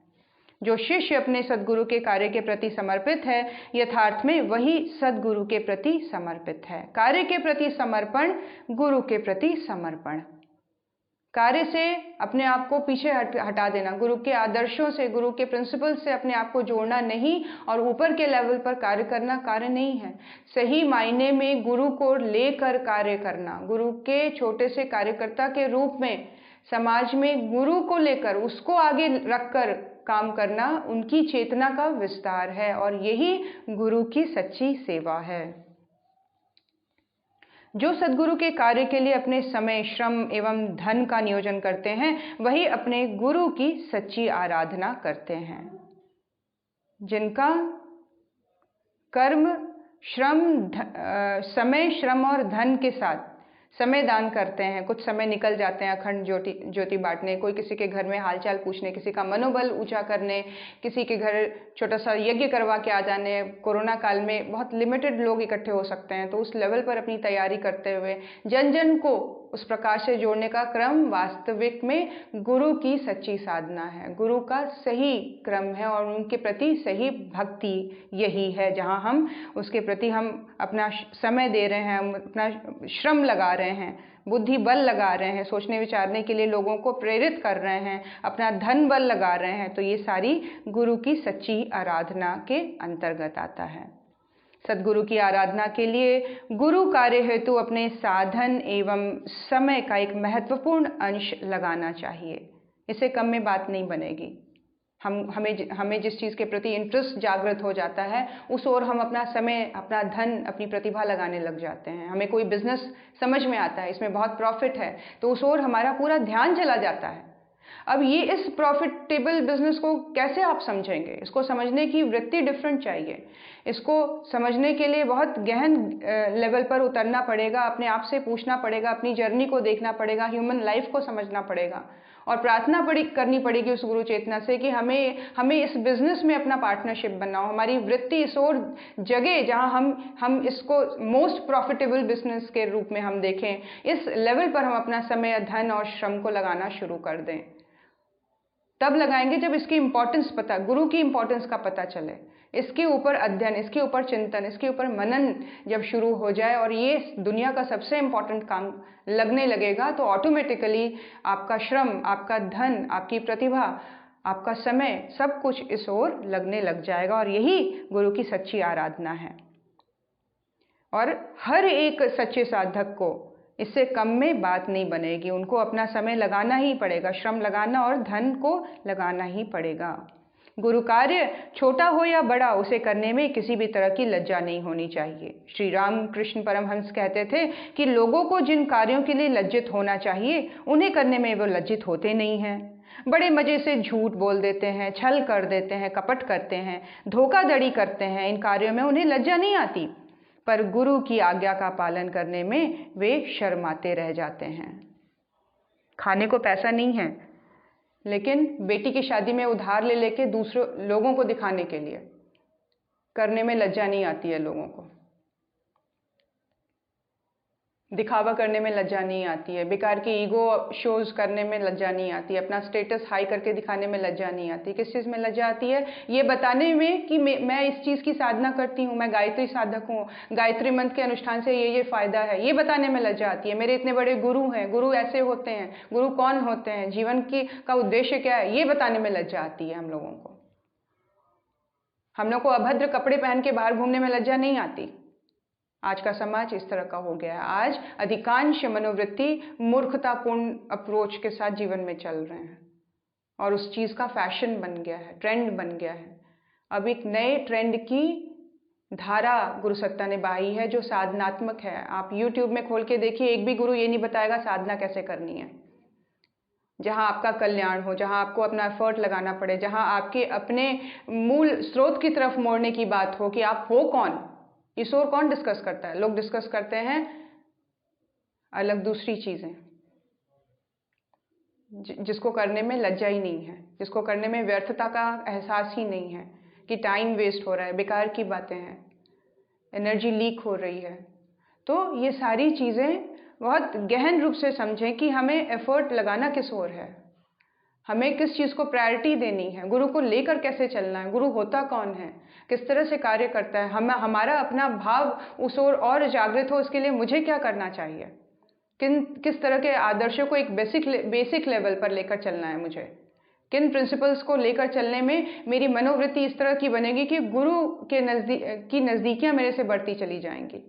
जो शिष्य अपने सदगुरु के कार्य के प्रति समर्पित है, यथार्थ में वही सदगुरु के प्रति समर्पित है। कार्य के प्रति समर्पण, गुरु के प्रति समर्पण। कार्य से अपने आप को पीछे हटा देना, गुरु के आदर्शों से, गुरु के प्रिंसिपल से अपने आप को जोड़ना नहीं और ऊपर के लेवल पर कार्य करना कार्य नहीं है। सही मायने में गुरु को लेकर कार्य करना, गुरु के छोटे से कार्यकर्ता के रूप में समाज में गुरु को लेकर, उसको आगे रखकर काम करना उनकी चेतना का विस्तार है और यही गुरु की सच्ची सेवा है। जो सद्गुरु के कार्य के लिए अपने समय, श्रम एवं धन का नियोजन करते हैं, वही अपने गुरु की सच्ची आराधना करते हैं। जिनका कर्म, समय, श्रम और धन के साथ समय दान करते हैं, कुछ समय निकल जाते हैं अखंड ज्योति बांटने, कोई किसी के घर में हालचाल पूछने, किसी का मनोबल ऊंचा करने, किसी के घर छोटा सा यज्ञ करवा के आ जाने। कोरोना काल में बहुत लिमिटेड लोग इकट्ठे हो सकते हैं, तो उस लेवल पर अपनी तैयारी करते हुए जन जन को उस प्रकाश से जोड़ने का क्रम वास्तविक में गुरु की सच्ची साधना है, गुरु का सही क्रम है और उनके प्रति सही भक्ति यही है, जहाँ हम उसके प्रति हम अपना समय दे रहे हैं, हम अपना श्रम लगा रहे हैं, बुद्धि बल लगा रहे हैं, सोचने विचारने के लिए लोगों को प्रेरित कर रहे हैं, अपना धन बल लगा रहे हैं, तो ये सारी गुरु की सच्ची आराधना के अंतर्गत आता है। सद्गुरु की आराधना के लिए गुरु कार्य हेतु अपने साधन एवं समय का एक महत्वपूर्ण अंश लगाना चाहिए। इससे कम में बात नहीं बनेगी। हमें जिस चीज़ के प्रति इंटरेस्ट जागृत हो जाता है, उस ओर हम अपना समय, अपना धन, अपनी प्रतिभा लगाने लग जाते हैं। हमें कोई बिजनेस समझ में आता है, इसमें बहुत प्रॉफिट है, तो उस ओर हमारा पूरा ध्यान चला जाता है। अब ये इस प्रॉफिटेबल बिजनेस को कैसे आप समझेंगे? इसको समझने की वृत्ति डिफरेंट चाहिए। इसको समझने के लिए बहुत गहन लेवल पर उतरना पड़ेगा, अपने आप से पूछना पड़ेगा, अपनी जर्नी को देखना पड़ेगा, ह्यूमन लाइफ को समझना पड़ेगा और प्रार्थना करनी पड़ेगी उस गुरु चेतना से कि हमें इस बिजनेस में अपना पार्टनरशिप बनाओ, हमारी वृत्ति इस ओर जगह जहां हम इसको मोस्ट प्रॉफिटेबल बिजनेस के रूप में हम देखें। इस लेवल पर हम अपना समय, धन और श्रम को लगाना शुरू कर दें। तब लगाएंगे जब इसकी इंपॉर्टेंस गुरु की इंपॉर्टेंस का पता चले, इसके ऊपर अध्ययन, इसके ऊपर चिंतन, इसके ऊपर मनन जब शुरू हो जाए और ये दुनिया का सबसे इंपॉर्टेंट काम लगने लगेगा, तो ऑटोमेटिकली आपका श्रम, आपका धन, आपकी प्रतिभा, आपका समय, सब कुछ इस ओर लगने लग जाएगा और यही गुरु की सच्ची आराधना है। और हर एक सच्चे साधक को इससे कम में बात नहीं बनेगी, उनको अपना समय लगाना ही पड़ेगा, श्रम लगाना और धन को लगाना ही पड़ेगा। गुरु कार्य छोटा हो या बड़ा, उसे करने में किसी भी तरह की लज्जा नहीं होनी चाहिए। श्री रामकृष्ण परमहंस कहते थे कि लोगों को जिन कार्यों के लिए लज्जित होना चाहिए, उन्हें करने में वो लज्जित होते नहीं हैं। बड़े मजे से झूठ बोल देते हैं, छल कर देते हैं, कपट करते हैं, धोखाधड़ी करते हैं। इन कार्यों में उन्हें लज्जा नहीं आती, पर गुरु की आज्ञा का पालन करने में वे शर्माते रह जाते हैं। खाने को पैसा नहीं है, लेकिन बेटी की शादी में उधार ले लेके दूसरे लोगों को दिखाने के लिए करने में लज्जा नहीं आती है। लोगों को दिखावा करने में लज्जा नहीं आती है, बेकार की ईगो शोज करने में लज्जा नहीं आती है, अपना स्टेटस हाई करके दिखाने में लज्जा नहीं आती। किस चीज़ में लज्जा आती है? ये बताने में कि मैं इस चीज़ की साधना करती हूँ, मैं गायत्री साधक हूँ, गायत्री मंत्र के अनुष्ठान से ये फ़ायदा है, ये बताने में लज्जा आती है। मेरे इतने बड़े गुरु हैं, गुरु ऐसे होते हैं, गुरु कौन होते हैं, जीवन का उद्देश्य क्या है, ये बताने में लज्जा आती है हम लोगों को। हम लोग को अभद्र कपड़े पहन के बाहर घूमने में लज्जा नहीं आती। आज का समाज इस तरह का हो गया है। आज अधिकांश मनोवृत्ति मूर्खतापूर्ण अप्रोच के साथ जीवन में चल रहे हैं और उस चीज़ का फैशन बन गया है, ट्रेंड बन गया है। अब एक नए ट्रेंड की धारा गुरु सत्ता ने बहाई है जो साधनात्मक है। आप YouTube में खोल के देखिए, एक भी गुरु ये नहीं बताएगा साधना कैसे करनी है। जहाँ आपका कल्याण हो, जहाँ आपको अपना एफर्ट लगाना पड़े, जहाँ आपके अपने मूल स्रोत की तरफ मोड़ने की बात हो कि आप हो कौन। इस ओर कौन डिस्कस करता है? लोग डिस्कस करते हैं अलग दूसरी चीज़ें, जिसको करने में लज्जा ही नहीं है, जिसको करने में व्यर्थता का एहसास ही नहीं है कि टाइम वेस्ट हो रहा है, बेकार की बातें हैं, एनर्जी लीक हो रही है। तो ये सारी चीज़ें बहुत गहन रूप से समझें कि हमें एफर्ट लगाना किस ओर है, हमें किस चीज़ को प्रायोरिटी देनी है, गुरु को लेकर कैसे चलना है, गुरु होता कौन है, किस तरह से कार्य करता है, हमारा अपना भाव उस ओर और जागृत हो, इसके लिए मुझे क्या करना चाहिए, किस तरह के आदर्शों को एक बेसिक लेवल पर लेकर चलना है, मुझे किन प्रिंसिपल्स को लेकर चलने में मेरी मनोवृत्ति इस तरह की बनेगी कि गुरु के नज़दीकियाँ मेरे से बढ़ती चली जाएंगी,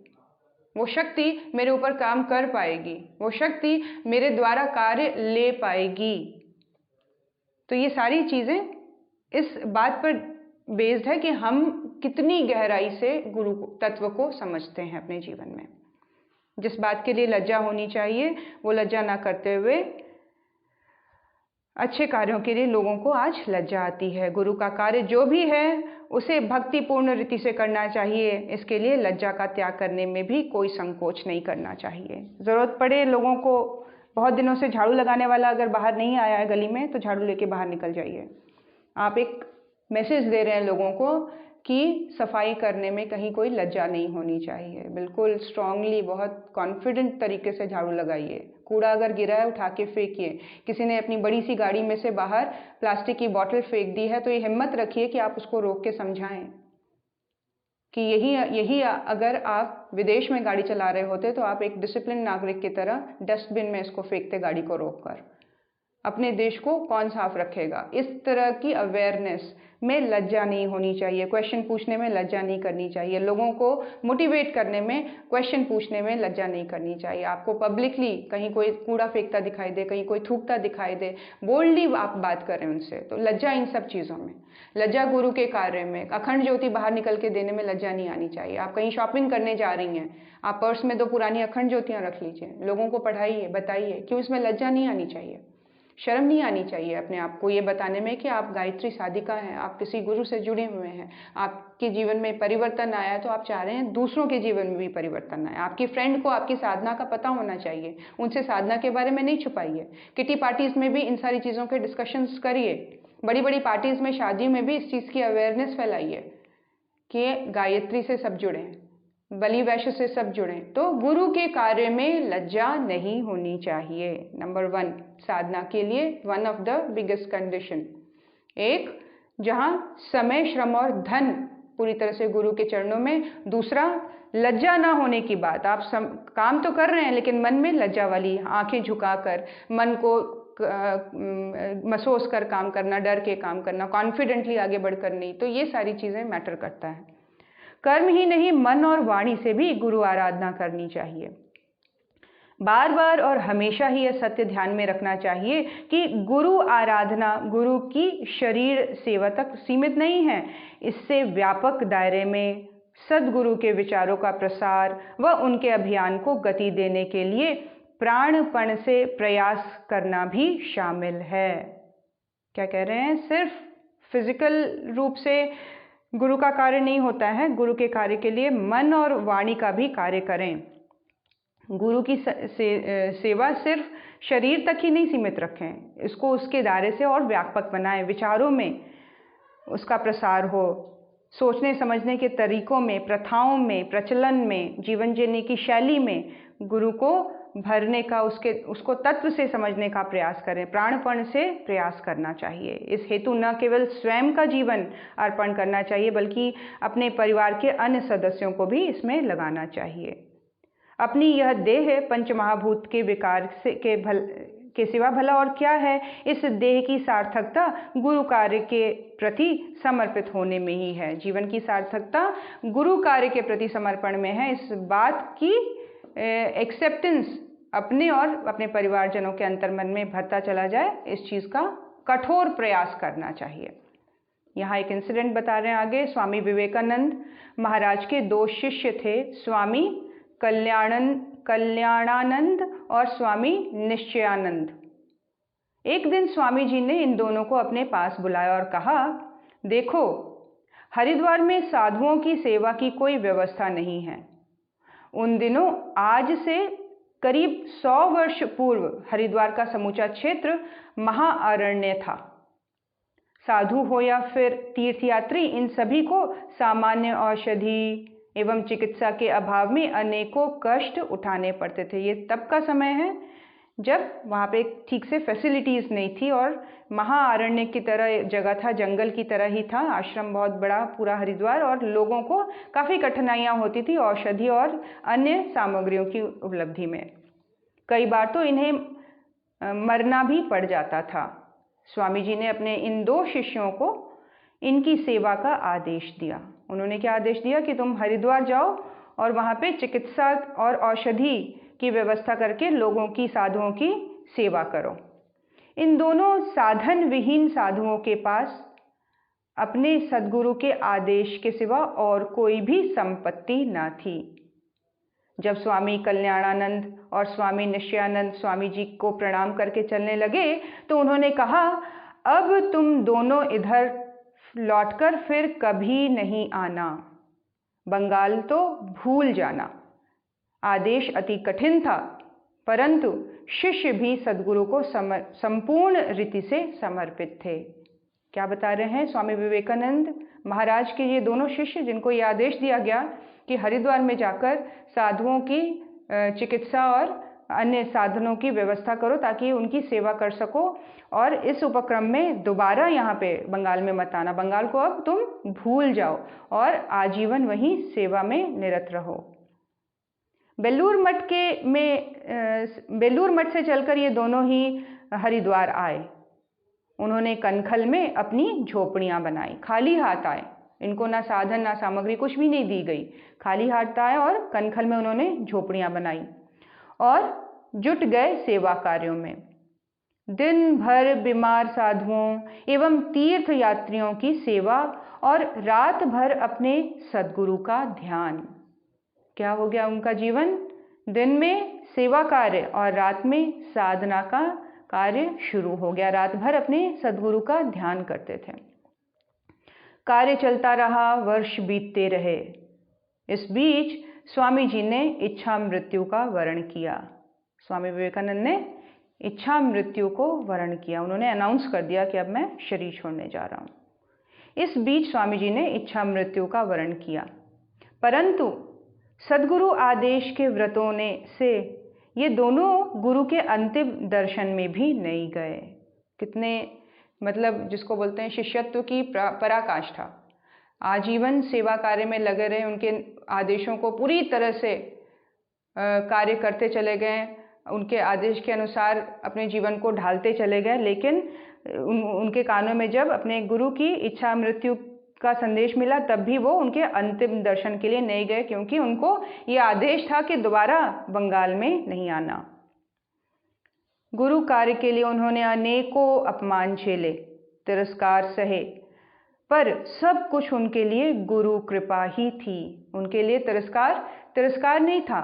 वो शक्ति मेरे ऊपर काम कर पाएगी, वो शक्ति मेरे द्वारा कार्य ले पाएगी। तो ये सारी चीज़ें इस बात पर बेस्ड है कि हम कितनी गहराई से गुरु तत्व को समझते हैं अपने जीवन में। जिस बात के लिए लज्जा होनी चाहिए वो लज्जा ना करते हुए अच्छे कार्यों के लिए लोगों को आज लज्जा आती है। गुरु का कार्य जो भी है उसे भक्तिपूर्ण रीति से करना चाहिए। इसके लिए लज्जा का त्याग करने में भी कोई संकोच नहीं करना चाहिए। ज़रूरत पड़े लोगों को, बहुत दिनों से झाड़ू लगाने वाला अगर बाहर नहीं आया है गली में तो झाड़ू लेके बाहर निकल जाइए। आप एक मैसेज दे रहे हैं लोगों को कि सफाई करने में कहीं कोई लज्जा नहीं होनी चाहिए। बिल्कुल स्ट्रांगली, बहुत कॉन्फिडेंट तरीके से झाड़ू लगाइए। कूड़ा अगर गिरा है उठा के फेंकिए। किसी ने अपनी बड़ी सी गाड़ी में से बाहर प्लास्टिक की बोतल फेंक दी है तो ये हिम्मत रखिए कि आप उसको रोक के समझाएं कि यही अगर आप विदेश में गाड़ी चला रहे होते तो आप एक डिसिप्लिन नागरिक की तरह डस्टबिन में इसको फेंकते गाड़ी को रोककर। अपने देश को कौन साफ रखेगा? इस तरह की अवेयरनेस में लज्जा नहीं होनी चाहिए। क्वेश्चन पूछने में लज्जा नहीं करनी चाहिए। लोगों को मोटिवेट करने में, क्वेश्चन पूछने में लज्जा नहीं करनी चाहिए। आपको पब्लिकली कहीं कोई कूड़ा फेंकता दिखाई दे, कहीं कोई थूकता दिखाई दे, बोल्डली आप बात करें उनसे, तो लज्जा इन सब चीज़ों में। लज्जा गुरु के कार्य में, अखंड ज्योति बाहर निकल के देने में लज्जा नहीं आनी चाहिए। आप कहीं शॉपिंग करने जा रही हैं, आप पर्स में 2 पुरानी अखंड ज्योतियाँ रख लीजिए, लोगों को पढ़ाइए, बताइए। क्यों? इसमें लज्जा नहीं आनी चाहिए, शर्म नहीं आनी चाहिए अपने आप को ये बताने में कि आप गायत्री साधिका हैं, आप किसी गुरु से जुड़े हुए हैं, आपके जीवन में परिवर्तन आया है तो आप चाह रहे हैं दूसरों के जीवन में भी परिवर्तन आए। आपकी फ्रेंड को आपकी साधना का पता होना चाहिए, उनसे साधना के बारे में नहीं छुपाइए। किटी पार्टीज में भी इन सारी चीज़ों के डिस्कशंस करिए। बड़ी बड़ी पार्टीज में, शादियों में भी इस चीज़ की अवेयरनेस फैलाइए कि गायत्री से सब जुड़ें, बलि वैश्य से सब जुड़ें। तो गुरु के कार्य में लज्जा नहीं होनी चाहिए। नंबर 1 साधना के लिए one of the biggest condition. एक, जहां समय, श्रम और धन पूरी तरह से गुरु के चरणों में। दूसरा, लज्जा ना होने की बात। आप काम तो कर रहे हैं लेकिन मन में लज्जा वाली, आंखें झुकाकर, मन को महसूस कर काम करना, डर के काम करना, कॉन्फिडेंटली आगे बढ़कर नहीं। तो ये सारी चीज़ें मैटर करता है। कर्म ही नहीं, मन और वाणी से भी गुरु आराधना करनी चाहिए। बार बार और हमेशा ही यह सत्य ध्यान में रखना चाहिए कि गुरु आराधना गुरु की शरीर सेवा तक सीमित नहीं है। इससे व्यापक दायरे में सद्गुरु के विचारों का प्रसार व उनके अभियान को गति देने के लिए प्राणपण से प्रयास करना भी शामिल है। क्या कह रहे हैं? सिर्फ फिजिकल रूप से गुरु का कार्य नहीं होता है, गुरु के कार्य के लिए मन और वाणी का भी कार्य करें। गुरु की सेवा सिर्फ शरीर तक ही नहीं सीमित रखें, इसको उसके दायरे से और व्यापक बनाएं। विचारों में उसका प्रसार हो, सोचने समझने के तरीकों में, प्रथाओं में, प्रचलन में, जीवन जीने की शैली में गुरु को भरने का, उसको तत्व से समझने का प्रयास करें। प्राणपण से प्रयास करना चाहिए। इस हेतु न केवल स्वयं का जीवन अर्पण करना चाहिए बल्कि अपने परिवार के अन्य सदस्यों को भी इसमें लगाना चाहिए। अपनी यह देह पंचमहाभूत के विकार के सिवा भला और क्या है? इस देह की सार्थकता गुरु कार्य के प्रति समर्पित होने में ही है। जीवन की सार्थकता गुरु कार्य के प्रति समर्पण में है। इस बात की एक्सेप्टेंस अपने और अपने परिवारजनों के अंतर्मन में भरता चला जाए, इस चीज़ का कठोर प्रयास करना चाहिए। यहाँ एक इंसिडेंट बता रहे हैं आगे। स्वामी विवेकानंद महाराज के 2 शिष्य थे, स्वामी कल्याणानंद और स्वामी निश्चयानंद। एक दिन स्वामी जी ने इन दोनों को अपने पास बुलाया और कहा, देखो, हरिद्वार में साधुओं की सेवा की कोई व्यवस्था नहीं है। उन दिनों आज से करीब 100 वर्ष पूर्व हरिद्वार का समूचा क्षेत्र महाअरण्य था। साधु हो या फिर तीर्थयात्री, इन सभी को सामान्य औषधि एवं चिकित्सा के अभाव में अनेकों कष्ट उठाने पड़ते थे। ये तब का समय है जब वहाँ पे ठीक से फैसिलिटीज़ नहीं थी और महाअरण्य की तरह जगह था, जंगल की तरह ही था। आश्रम बहुत बड़ा पूरा हरिद्वार, और लोगों को काफ़ी कठिनाइयाँ होती थी औषधि और अन्य सामग्रियों की उपलब्धि में। कई बार तो इन्हें मरना भी पड़ जाता था। स्वामी जी ने अपने इन 2 शिष्यों को इनकी सेवा का आदेश दिया। उन्होंने क्या आदेश दिया कि तुम हरिद्वार जाओ और वहाँ पे चिकित्सा और औषधि की व्यवस्था करके लोगों की, साधुओं की सेवा करो। इन दोनों साधन विहीन साधुओं के पास अपने सद्गुरु के आदेश के सिवा और कोई भी संपत्ति न थी। जब स्वामी कल्याणानंद और स्वामी निश्चयानंद स्वामी जी को प्रणाम करके चलने लगे तो उन्होंने कहा, अब तुम दोनों इधर लौटकर फिर कभी नहीं आना, बंगाल तो भूल जाना। आदेश अति कठिन था, परंतु शिष्य भी सद्गुरु को संपूर्ण रीति से समर्पित थे। क्या बता रहे हैं स्वामी विवेकानंद महाराज के ये दोनों शिष्य, जिनको ये आदेश दिया गया कि हरिद्वार में जाकर साधुओं की चिकित्सा और अन्य साधनों की व्यवस्था करो ताकि उनकी सेवा कर सको, और इस उपक्रम में दोबारा यहाँ पे बंगाल में मत आना, बंगाल को अब तुम भूल जाओ और आजीवन वहीं सेवा में निरत रहो। बेलूर मठ से चलकर ये दोनों ही हरिद्वार आए। उन्होंने कनखल में अपनी झोपड़ियाँ बनाई, खाली हाथ आए। इनको ना साधन ना सामग्री कुछ भी नहीं दी गई, खाली हाथ आए और कनखल में उन्होंने झोपड़ियाँ बनाई और जुट गए सेवा कार्यों में। दिन भर बीमार साधुओं एवं तीर्थ यात्रियों की सेवा और रात भर अपने सद्गुरु का ध्यान। क्या हो गया उनका जीवन? दिन में सेवा कार्य और रात में साधना का कार्य शुरू हो गया। रात भर अपने सद्गुरु का ध्यान करते थे। कार्य चलता रहा, वर्ष बीतते रहे। इस बीच स्वामी जी ने इच्छा मृत्यु का वर्ण किया। स्वामी विवेकानंद ने इच्छा मृत्यु को वर्ण किया। उन्होंने अनाउंस कर दिया कि अब मैं शरीर छोड़ने जा रहा हूँ। इस बीच स्वामी जी ने इच्छा मृत्यु का वर्ण किया, परंतु सद्गुरु आदेश के व्रतों से ये दोनों गुरु के अंतिम दर्शन में भी नहीं गए। कितने मतलब जिसको बोलते हैं शिष्यत्व की पराकाष्ठा। आजीवन सेवा कार्य में लगे रहे, उनके आदेशों को पूरी तरह से कार्य करते चले गए, उनके आदेश के अनुसार अपने जीवन को ढालते चले गए। लेकिन उनके कानों में जब अपने गुरु की इच्छा मृत्यु का संदेश मिला तब भी वो उनके अंतिम दर्शन के लिए नहीं गए, क्योंकि उनको ये आदेश था कि दोबारा बंगाल में नहीं आना। गुरु कार्य के लिए उन्होंने अनेकों अपमान झेले, तिरस्कार सहे, पर सब कुछ उनके लिए गुरु कृपा ही थी। उनके लिए तिरस्कार नहीं था,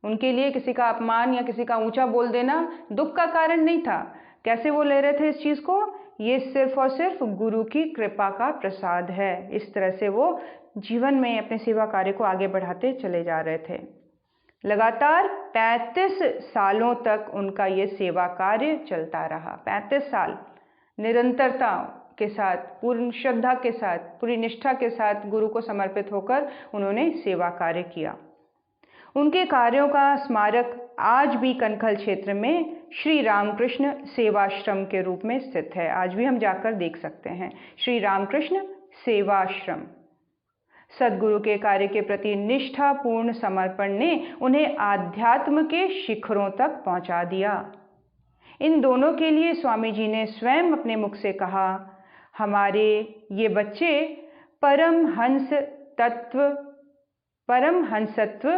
उनके लिए किसी का अपमान या किसी का ऊंचा बोल देना दुख का कारण नहीं था। कैसे वो ले रहे थे इस चीज को? ये सिर्फ और सिर्फ गुरु की कृपा का प्रसाद है। इस तरह से वो जीवन में अपने सेवा कार्य को आगे बढ़ाते चले जा रहे थे। लगातार 35 सालों तक उनका ये सेवा कार्य चलता रहा। 35 साल निरंतरता के साथ, पूर्ण श्रद्धा के साथ, पूरी निष्ठा के साथ गुरु को समर्पित होकर उन्होंने सेवा कार्य किया। उनके कार्यों का स्मारक आज भी कनखल क्षेत्र में श्री रामकृष्ण सेवाश्रम के रूप में स्थित है। आज भी हम जाकर देख सकते हैं श्री रामकृष्ण सेवाश्रम। सद्गुरु के कार्य के प्रति निष्ठापूर्ण समर्पण ने उन्हें आध्यात्म के शिखरों तक पहुंचा दिया। इन दोनों के लिए स्वामी जी ने स्वयं अपने मुख से कहा, हमारे ये बच्चे परमहंसत्व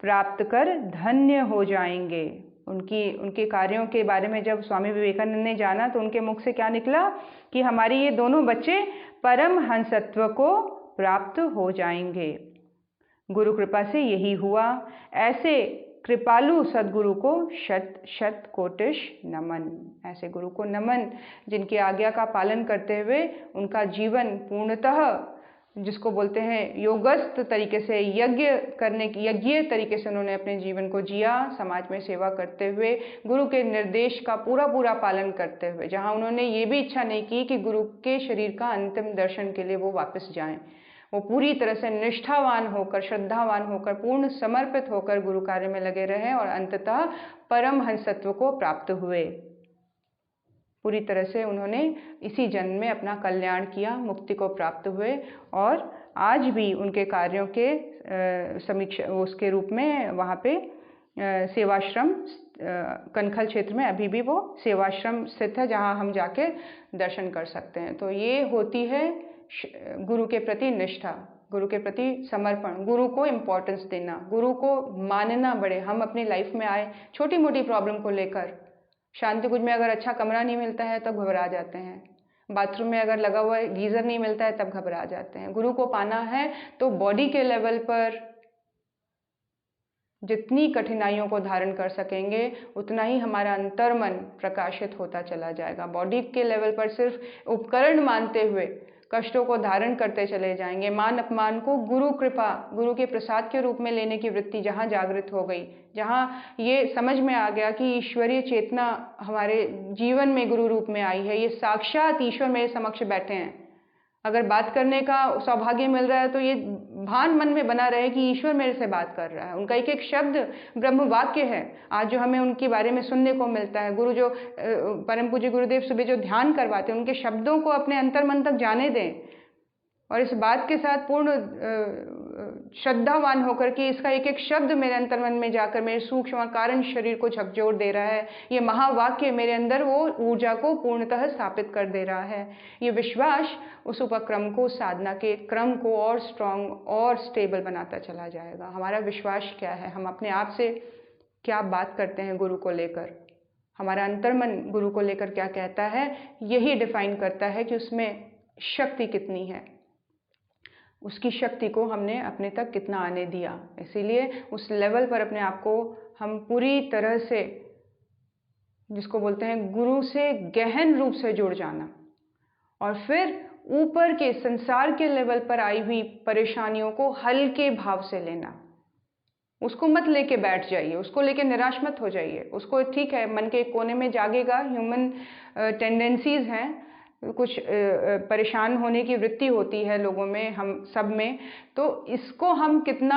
प्राप्त कर धन्य हो जाएंगे। उनके कार्यों के बारे में जब स्वामी विवेकानंद ने जाना तो उनके मुख से क्या निकला कि हमारे ये दोनों बच्चे परमहंसत्व को प्राप्त हो जाएंगे। गुरु कृपा से यही हुआ। ऐसे कृपालु सद्गुरु को शत शत कोटिश नमन। ऐसे गुरु को नमन, जिनकी आज्ञा का पालन करते हुए उनका जीवन पूर्णतः, जिसको बोलते हैं योगस्थ तरीके से, यज्ञीय तरीके से उन्होंने अपने जीवन को जिया, समाज में सेवा करते हुए, गुरु के निर्देश का पूरा पालन करते हुए। जहाँ उन्होंने ये भी इच्छा नहीं की कि गुरु के शरीर का अंतिम दर्शन के लिए वो वापस जाएं, वो पूरी तरह से निष्ठावान होकर, श्रद्धावान होकर, पूर्ण समर्पित होकर गुरु कार्य में लगे रहे और अंततः परमहंसत्व को प्राप्त हुए। पूरी तरह से उन्होंने इसी जन्म में अपना कल्याण किया, मुक्ति को प्राप्त हुए और आज भी उनके कार्यों के समीक्षा उसके रूप में वहाँ पे सेवाश्रम कनखल क्षेत्र में अभी भी वो सेवाश्रम स्थित है, जहाँ हम जाके दर्शन कर सकते हैं। तो ये होती है गुरु के प्रति निष्ठा, गुरु के प्रति समर्पण, गुरु को इम्पोर्टेंस देना, गुरु को मानना बड़े। हम अपनी लाइफ में आए छोटी मोटी प्रॉब्लम को लेकर, शांति कुंज में अगर अच्छा कमरा नहीं मिलता है तब घबरा जाते हैं, बाथरूम में अगर लगा हुआ गीजर नहीं मिलता है तब घबरा जाते हैं। गुरु को पाना है तो बॉडी के लेवल पर, जितनी कठिनाइयों को धारण कर सकेंगे उतना ही हमारा अंतर्मन प्रकाशित होता चला जाएगा। बॉडी के लेवल पर सिर्फ उपकरण मानते हुए कष्टों को धारण करते चले जाएंगे। मान अपमान को गुरु कृपा, गुरु के प्रसाद के रूप में लेने की वृत्ति जहाँ जागृत हो गई, जहाँ ये समझ में आ गया कि ईश्वरीय चेतना हमारे जीवन में गुरु रूप में आई है, ये साक्षात ईश्वर मेरे समक्ष बैठे हैं। अगर बात करने का सौभाग्य मिल रहा है तो ये भान मन में बना रहे कि ईश्वर मेरे से बात कर रहा है। उनका एक एक शब्द ब्रह्म वाक्य है। आज जो हमें उनके बारे में सुनने को मिलता है, गुरु जो परम पूज्य गुरुदेव सुबह जो ध्यान करवाते हैं, उनके शब्दों को अपने अंतर्मन तक जाने दें और इस बात के साथ पूर्ण श्रद्धावान होकर कि इसका एक एक शब्द मेरे अंतर्मन में जाकर मेरे सूक्ष्म और कारण शरीर को झकझोर दे रहा है। ये महावाक्य मेरे अंदर वो ऊर्जा को पूर्णतः स्थापित कर दे रहा है। ये विश्वास उस उपक्रम को, साधना के क्रम को और स्ट्रांग और स्टेबल बनाता चला जाएगा। हमारा विश्वास क्या है, हम अपने आप से क्या बात करते हैं गुरु को लेकर, हमारा अंतर्मन गुरु को लेकर क्या कहता है, यही डिफाइन करता है कि उसमें शक्ति कितनी है, उसकी शक्ति को हमने अपने तक कितना आने दिया। इसीलिए उस लेवल पर अपने आप को हम पूरी तरह से, जिसको बोलते हैं गुरु से गहन रूप से जुड़ जाना, और फिर ऊपर के संसार के लेवल पर आई हुई परेशानियों को हल्के भाव से लेना। उसको मत लेके बैठ जाइए, उसको लेके निराश मत हो जाइए। उसको ठीक है, मन के कोने में जागेगा, ह्यूमन टेंडेंसीज हैं, कुछ परेशान होने की वृत्ति होती है लोगों में, हम सब में। तो इसको हम कितना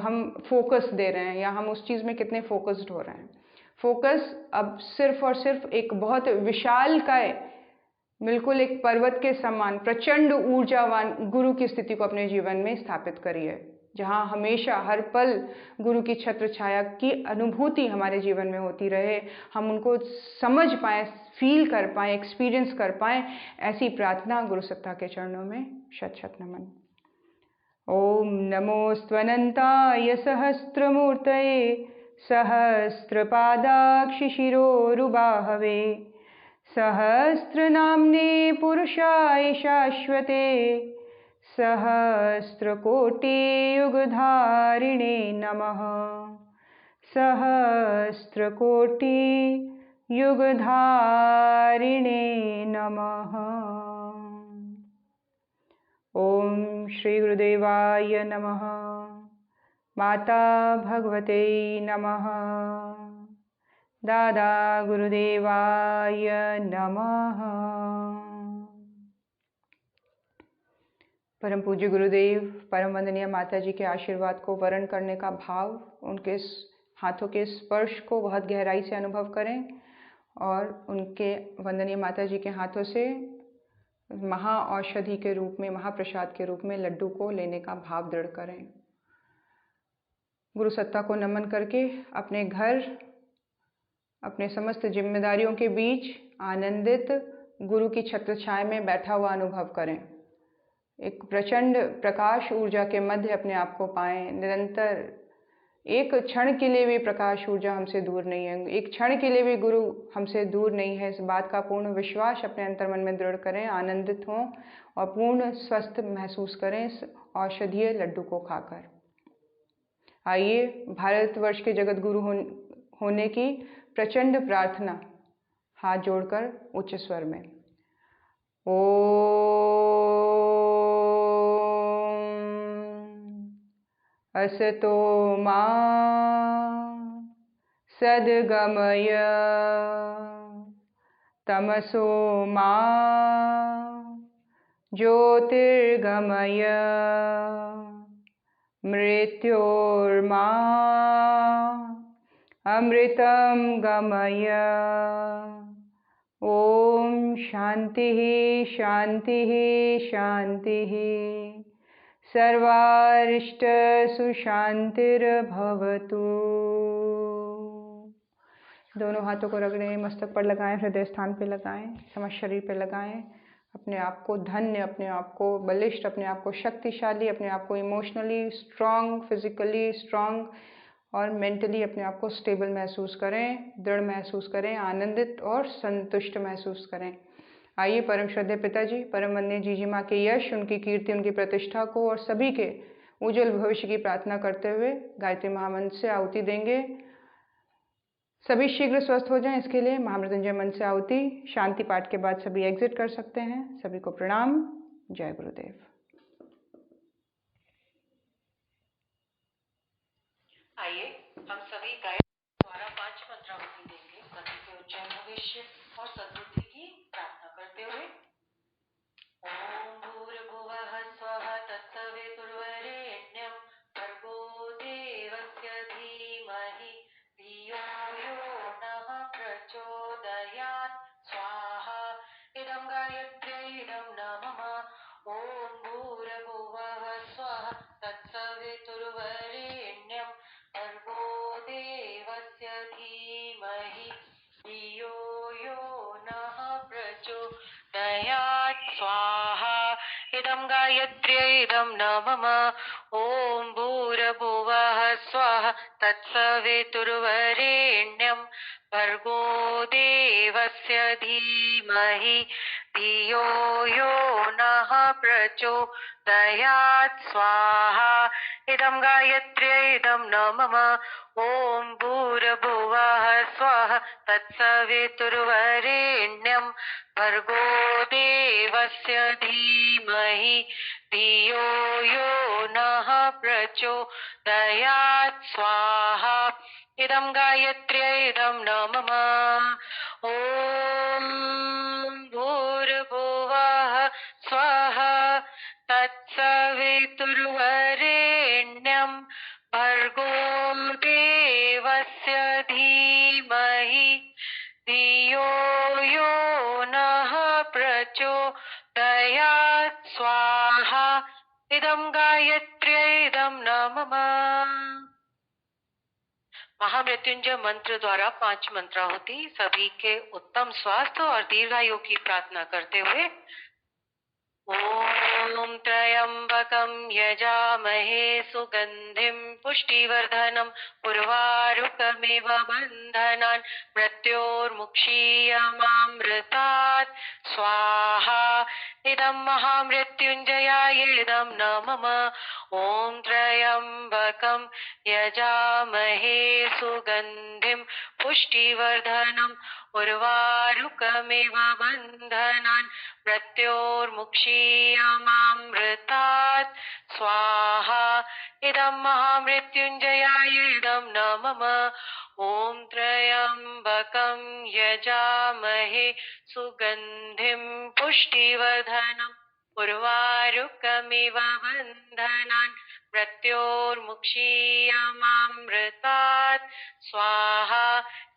हम फोकस दे रहे हैं, या हम उस चीज़ में कितने फोकस्ड हो रहे हैं। फोकस अब सिर्फ और सिर्फ एक बहुत विशालकाय, बिल्कुल एक पर्वत के समान प्रचंड ऊर्जावान गुरु की स्थिति को अपने जीवन में स्थापित करिए, जहाँ हमेशा हर पल गुरु की छत्र छाया की अनुभूति हमारे जीवन में होती रहे, हम उनको समझ पाएँ, फील कर पाएँ, एक्सपीरियंस कर पाएँ। ऐसी प्रार्थना गुरु सत्ता के चरणों में शत शत नमन। ओम नमोस्त्वनंताय सहस्त्रमूर्तये सहस्रपादाक्षिशिरोरुबाहवे सहस्रनाम्ने पुरुषाय शाश्वते सहस्रकोटियुगधारिणे नमः। सहस्रकोटियुगधारिणे नमः। ओम श्री गुरुदेवाय नमः। माता भगवते नमः। दादा गुरुदेवाय नमः। परम पूज्य गुरुदेव, परम वंदनीय माता जी के आशीर्वाद को वरण करने का भाव, उनके हाथों के स्पर्श को बहुत गहराई से अनुभव करें और उनके वंदनीय माता जी के हाथों से महा औषधि के रूप में, महाप्रसाद के रूप में लड्डू को लेने का भाव दृढ़ करें। गुरु सत्ता को नमन करके अपने घर, अपने समस्त जिम्मेदारियों के बीच आनंदित गुरु की छत्र छाया में बैठा हुआ अनुभव करें। एक प्रचंड प्रकाश ऊर्जा के मध्य अपने आप को पाएं। निरंतर एक क्षण के लिए भी प्रकाश ऊर्जा हमसे दूर नहीं है, एक क्षण के लिए भी गुरु हमसे दूर नहीं है। इस बात का पूर्ण विश्वास अपने अंतर्मन में दृढ़ करें, आनंदित हों और पूर्ण स्वस्थ महसूस करें इस औषधीय लड्डू को खाकर। आइए भारतवर्ष के जगत गुरु होने की प्रचंड प्रार्थना हाथ जोड़कर उच्च स्वर में। असतो मा सद्गमय तमसो मा ज्योतिर्गमय मृत्योर्मा अमृतं गमय। ओम शांति शांति शांति। सर्वारिष्ट सुशांतिर्भवतु। दोनों हाथों को रगड़ें, मस्तक पर लगाएं, हृदय स्थान पे लगाएं, समस्त शरीर पे लगाएं। अपने आप को धन्य, अपने आप को बलिष्ठ, अपने आप को शक्तिशाली, अपने आप को इमोशनली स्ट्रांग, फिजिकली स्ट्रांग और मेंटली अपने आप को स्टेबल महसूस करें, दृढ़ महसूस करें, आनंदित और संतुष्ट महसूस करें। आइए परम श्रद्धेय पिताजी, परम वंदनीय जीजी माँ के यश, उनकी कीर्ति, उनकी प्रतिष्ठा को और सभी के उज्जवल भविष्य की प्रार्थना करते हुए गायत्री महामंत्र से आहुति देंगे। सभी शीघ्र स्वस्थ हो जाएं, इसके लिए महामृत्युंजय मंत्र से आहुति शांति पाठ के बाद सभी एग्जिट कर सकते हैं। सभी को प्रणाम। जय गुरुदेव। आइए हम सभी गायत्री द्वारा 5 मंत्रावली देंगे, सभी के उज्जवल भविष्य और सद्बुद्धि की प्रार्थना करते हुए। ओम भूर्भुवः स्वः तत्सवितुर्वरेण्यं भर्गो देवस्य धीमहि धियो यो नः प्रचोदयात् स्वाहा। इदं गायत्र्यै इदं न मम। ओम भूर्भुवः स्वः तत्सवितुर्वरेण्यं भर्गो देवस्य धीमहि धियो यो नः प्रचोदयात् स्वाहा। इदं गायत्र्यै इदं न मम। ओम भूर्भुवः स्वः तत्सवितुर्वरेण्यं भर्गो देवस्य धीमहि धियो यो नः प्रचोदयात् स्वाहा। इदं गायत्र्यै इदं न मम। ओम भूर्भुवः स्वः तत्सवितुर्वरेण्यं भर्गो देवस्य धीमहि धियो यो नः प्रचोदयात् स्वाहा। इदं गायत्र्यै इदं न मम। ओम भूर्भुवः स्वः तत्सवितुर्वरेण्यं भर्गो देवस्य धीमहि धियो यो नः प्रचोदयात् स्वाहा। इदं गायत्र्यै इदं न मम। महामृत्युंजय मंत्र द्वारा 5 मंत्राहुति सभी के उत्तम स्वास्थ्य और दीर्घायु की प्रार्थना करते हुए। ओम त्र्यंबकं यजामहे सुगंधिं पुष्टिवर्धनं उर्वारुकमिव बन्धनान् मृत्योर्मुक्षीयमामृतात् स्वाहा। इदं महामृत्युंजयाय इदं न मम। ओम त्र्यंबकं यजामहे सुगंधिं पुष्टिवर्धनं उर्वारुकमिव बन्धनान् मृत्योर्मुक्षीयमामृतात् स्वाहा। इदं महामृत्युंजयाय इदं न मम। ओम त्र्यंबकं यजामहे सुगंधिं पुष्टिवर्धनं उर्वारुकमिव बन्धनान् मृत्योर्मुक्षीयमामृतात् स्वाहा।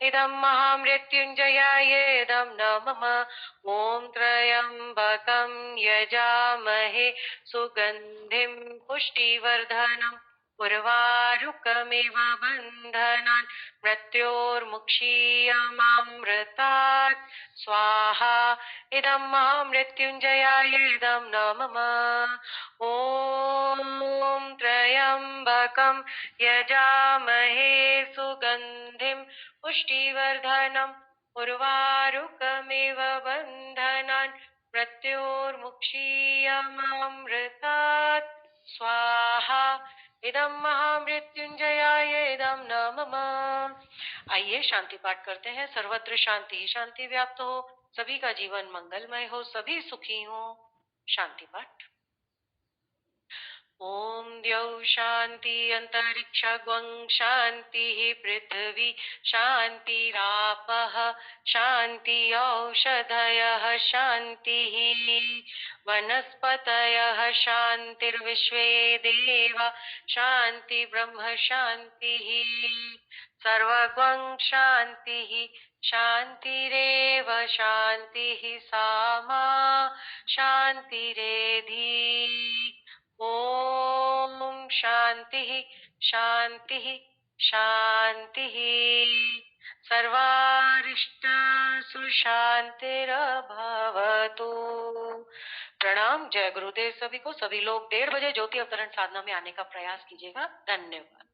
इदं महामृत्युंजयाय इदं न मम। ओम त्र्यंबकं यजामहे सुगंधिं पुष्टिवर्धनं उर्वारुकमिव बन्धनान् मृत्योर्मुक्षीयमामृतात् स्वाहा। इदं महामृत्युंजयाय इदं न मम। ओम त्र्यंबकं यजामहे सुगंधिं पुष्टिवर्धनं उर्वारुकमिव बन्धनान् मृत्योर्मुक्षीयमामृतात् स्वाहा। इदं महामृत्युंजयाय इदं न मम। आइए शांति पाठ करते हैं। सर्वत्र शांति ही शांति व्याप्त हो, सभी का जीवन मंगलमय हो, सभी सुखी हो। शांति पाठ। ओम द्यौ शांति अंतरिक्षगं शांति पृथ्वी शांतिरापः शांति औषधयः शांतिः वनस्पतयः शांतिर्विश्वे देवा शांति ब्रह्म शांतिः सर्वगं शांतिः शांतिरेव शांतिः सामा शांतिरेधि। ओम शांति शांति शांति सर्वारिष्टासु शांतिर्भवतु। प्रणाम। जय गुरुदेव। सभी को, सभी लोग 1:30 बजे ज्योति अवतरण साधना में आने का प्रयास कीजिएगा। धन्यवाद।